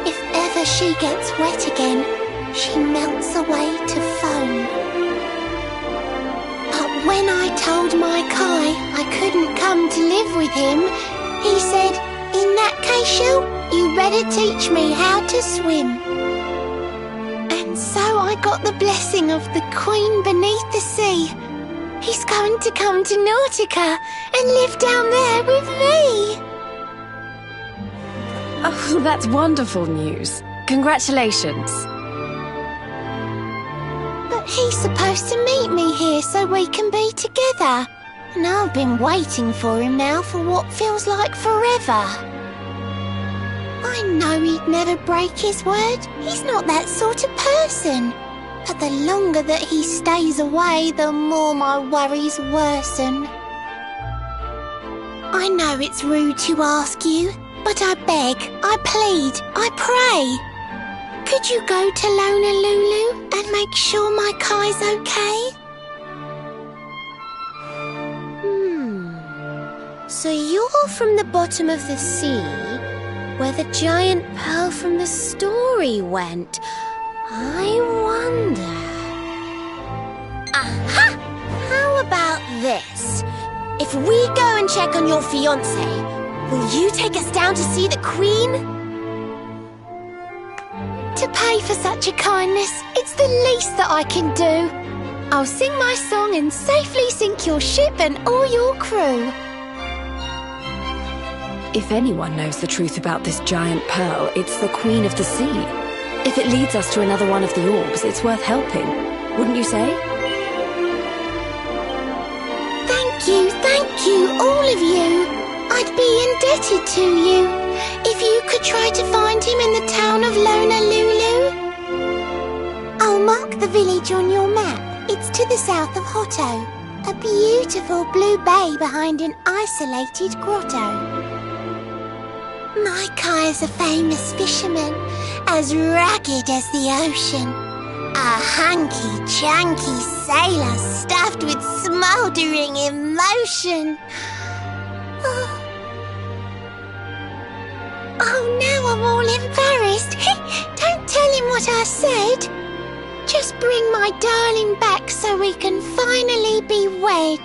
Speaker 9: if ever she gets wet again, she melts away to foam. But when I told my Kai I couldn't come to live with him, he said, "In that case, you better teach me how to swim." And so I got the blessing of the Queen beneath the sea. He's going to come to Nautica and live down there with me.
Speaker 1: Oh, that's wonderful news. Congratulations.
Speaker 9: But he's supposed to meet me here so we can be together. And I've been waiting for him now for what feels like forever. I know he'd never break his word. He's not that sort of person. But the longer that he stays away, the more my worries worsen. I know it's rude to ask you, but I beg, I plead, I pray. Could you go to Honolulu and make sure my Kai's okay? So you're from the bottom of the sea, where the giant pearl from the story went. I wonder... Aha! How about this? If we go and check on your fiancé, will you take us down to see the Queen? To pay for such a kindness, it's the least that I can do. I'll sing my song and safely sink your ship and all your crew.
Speaker 1: If anyone knows the truth about this giant pearl, it's the Queen of the Sea. If it leads us to another one of the orbs, it's worth helping. Wouldn't you say?
Speaker 9: Thank you, all of you. I'd be indebted to you. If you could try to find him in the town of Honolulu. I'll mark the village on your map. It's to the south of Hotto. A beautiful blue bay behind an isolated grotto. My Kai is a famous fisherman, as rugged as the ocean. A hanky-janky sailor stuffed with smouldering emotion. Oh, now I'm all embarrassed. Don't tell him what I said. Just bring my darling back so we can finally be wed.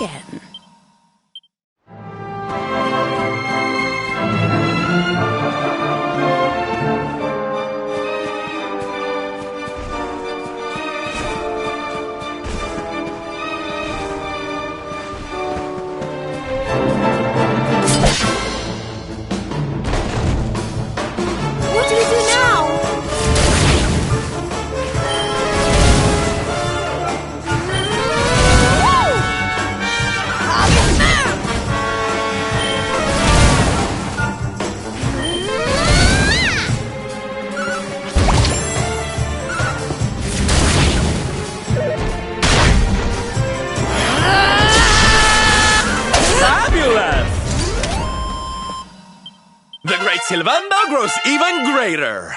Speaker 1: again.
Speaker 9: What do we do now?
Speaker 10: Fabulous! The great Sylvando grows even greater.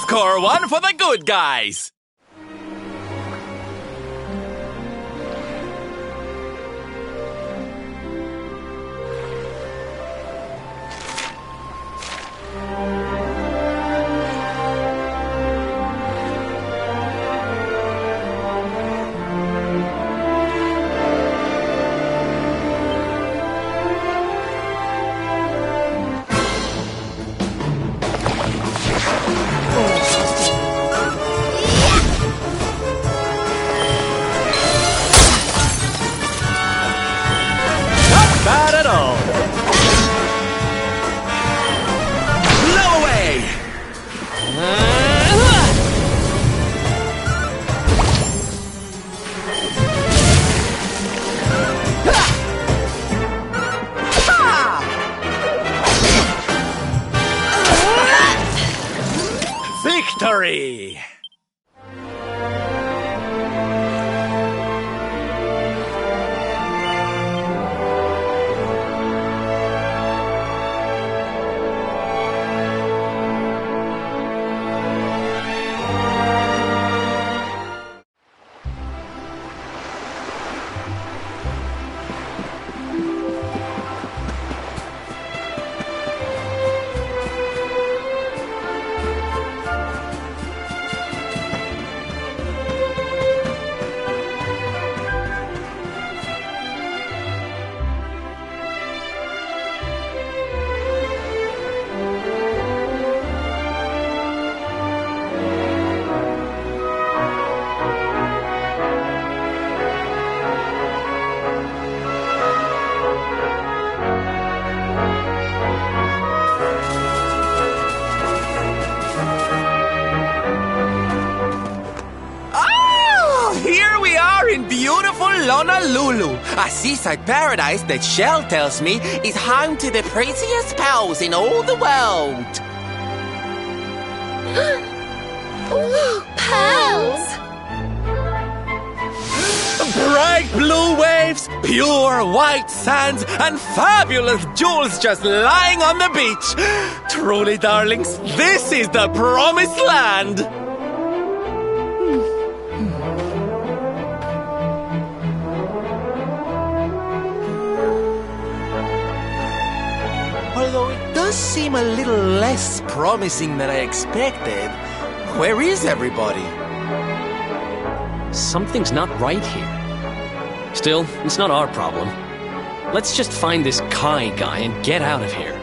Speaker 10: Score one for the good guys! Bad at all. Blow away! glory! In beautiful Honolulu, a seaside paradise that Shell tells me is home to the prettiest pearls in all the world.
Speaker 9: Pearls!
Speaker 10: Bright blue waves, pure white sands, and fabulous jewels just lying on the beach. Truly, darlings, this is the promised land. Although it does seem a little less promising than I expected, where is everybody?
Speaker 2: Something's not right here. Still, it's not our problem. Let's just find this Kai guy and get out of here.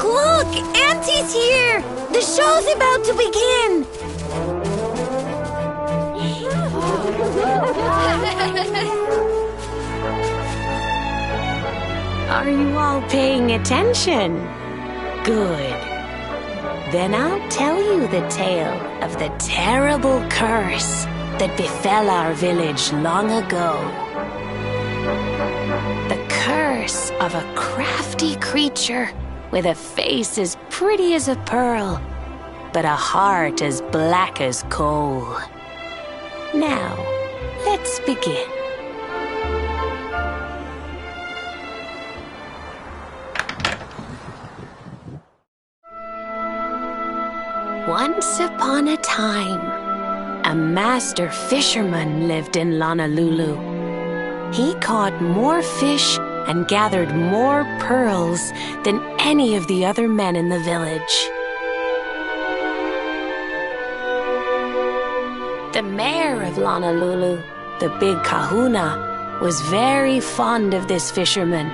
Speaker 9: Look! Auntie's here! The show's about to begin!
Speaker 11: Are you all paying attention? Good. Then I'll tell you the tale of the terrible curse that befell our village long ago. The curse of a crafty creature with a face as pretty as a pearl, but a heart as black as coal. Now, let's begin. Once upon a time, a master fisherman lived in Honolulu. He caught more fish and gathered more pearls than any of the other men in the village. The mayor of Honolulu, the big kahuna, was very fond of this fisherman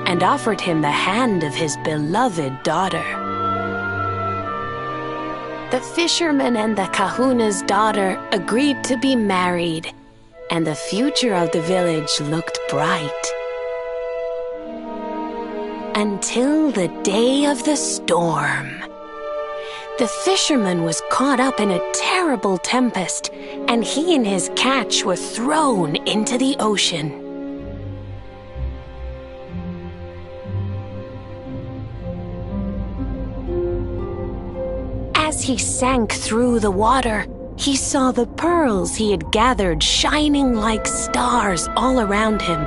Speaker 11: and offered him the hand of his beloved daughter. The fisherman and the kahuna's daughter agreed to be married, and the future of the village looked bright. Until the day of the storm. The fisherman was caught up in a terrible tempest, and he and his catch were thrown into the ocean. As he sank through the water, he saw the pearls he had gathered shining like stars all around him.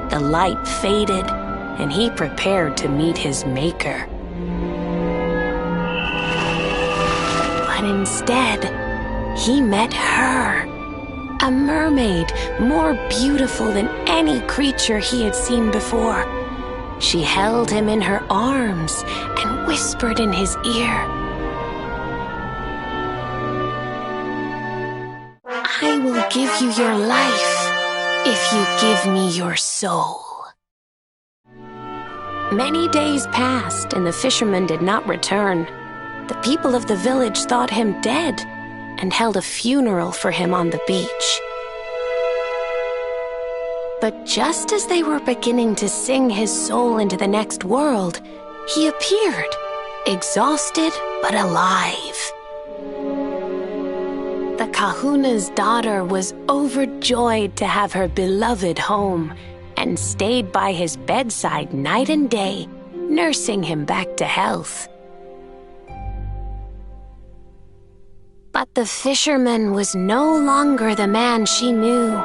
Speaker 11: The light faded, and he prepared to meet his maker. But instead, he met her, a mermaid more beautiful than any creature he had seen before. She held him in her arms and whispered in his ear, "I will give you your life if you give me your soul." Many days passed and the fisherman did not return. The people of the village thought him dead and held a funeral for him on the beach. But just as they were beginning to sing his soul into the next world, he appeared, exhausted but alive. The kahuna's daughter was overjoyed to have her beloved home and stayed by his bedside night and day, nursing him back to health. But the fisherman was no longer the man she knew.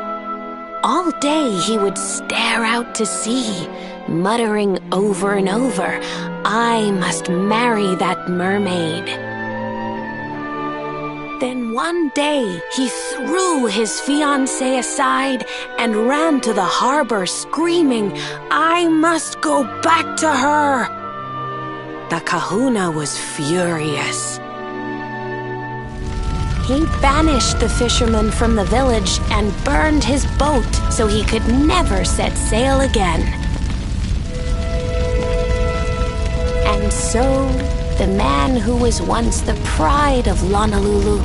Speaker 11: All day he would stare out to sea, muttering over and over, "I must marry that mermaid." Then one day he threw his fiancée aside and ran to the harbor screaming, "I must go back to her!" The kahuna was furious. He banished the fisherman from the village and burned his boat so he could never set sail again. And so, the man who was once the pride of Honolulu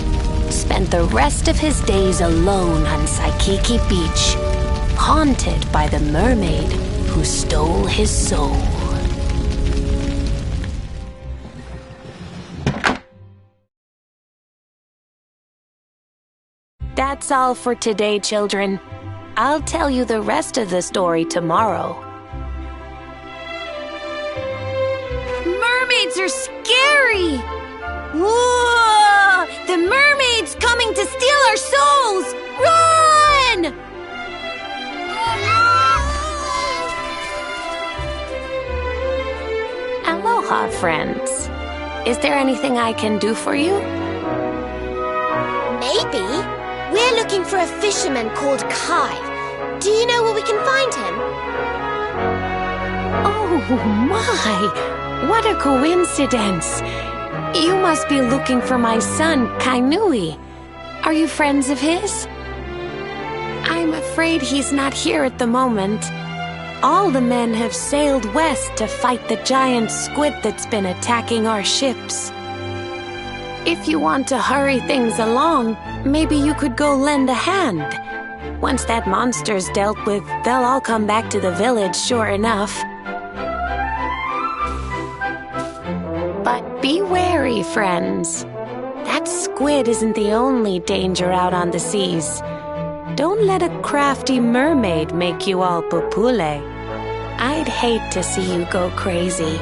Speaker 11: spent the rest of his days alone on Saikiki Beach, haunted by the mermaid who stole his soul. That's all for today, children. I'll tell you the rest of the story tomorrow.
Speaker 9: Mermaids are scary! Whoa! The mermaid's coming to steal our souls! Run!
Speaker 11: Aloha, friends. Is there anything I can do for you?
Speaker 9: Maybe. We're looking for a fisherman called Kai. Do you know where we can find him?
Speaker 11: Oh my! What a coincidence! You must be looking for my son, Kainui. Are you friends of his? I'm afraid he's not here at the moment. All the men have sailed west to fight the giant squid that's been attacking our ships. If you want to hurry things along, maybe you could go lend a hand. Once that monster's dealt with, they'll all come back to the village, sure enough. But be wary, friends. That squid isn't the only danger out on the seas. Don't let a crafty mermaid make you all pupule. I'd hate to see you go crazy.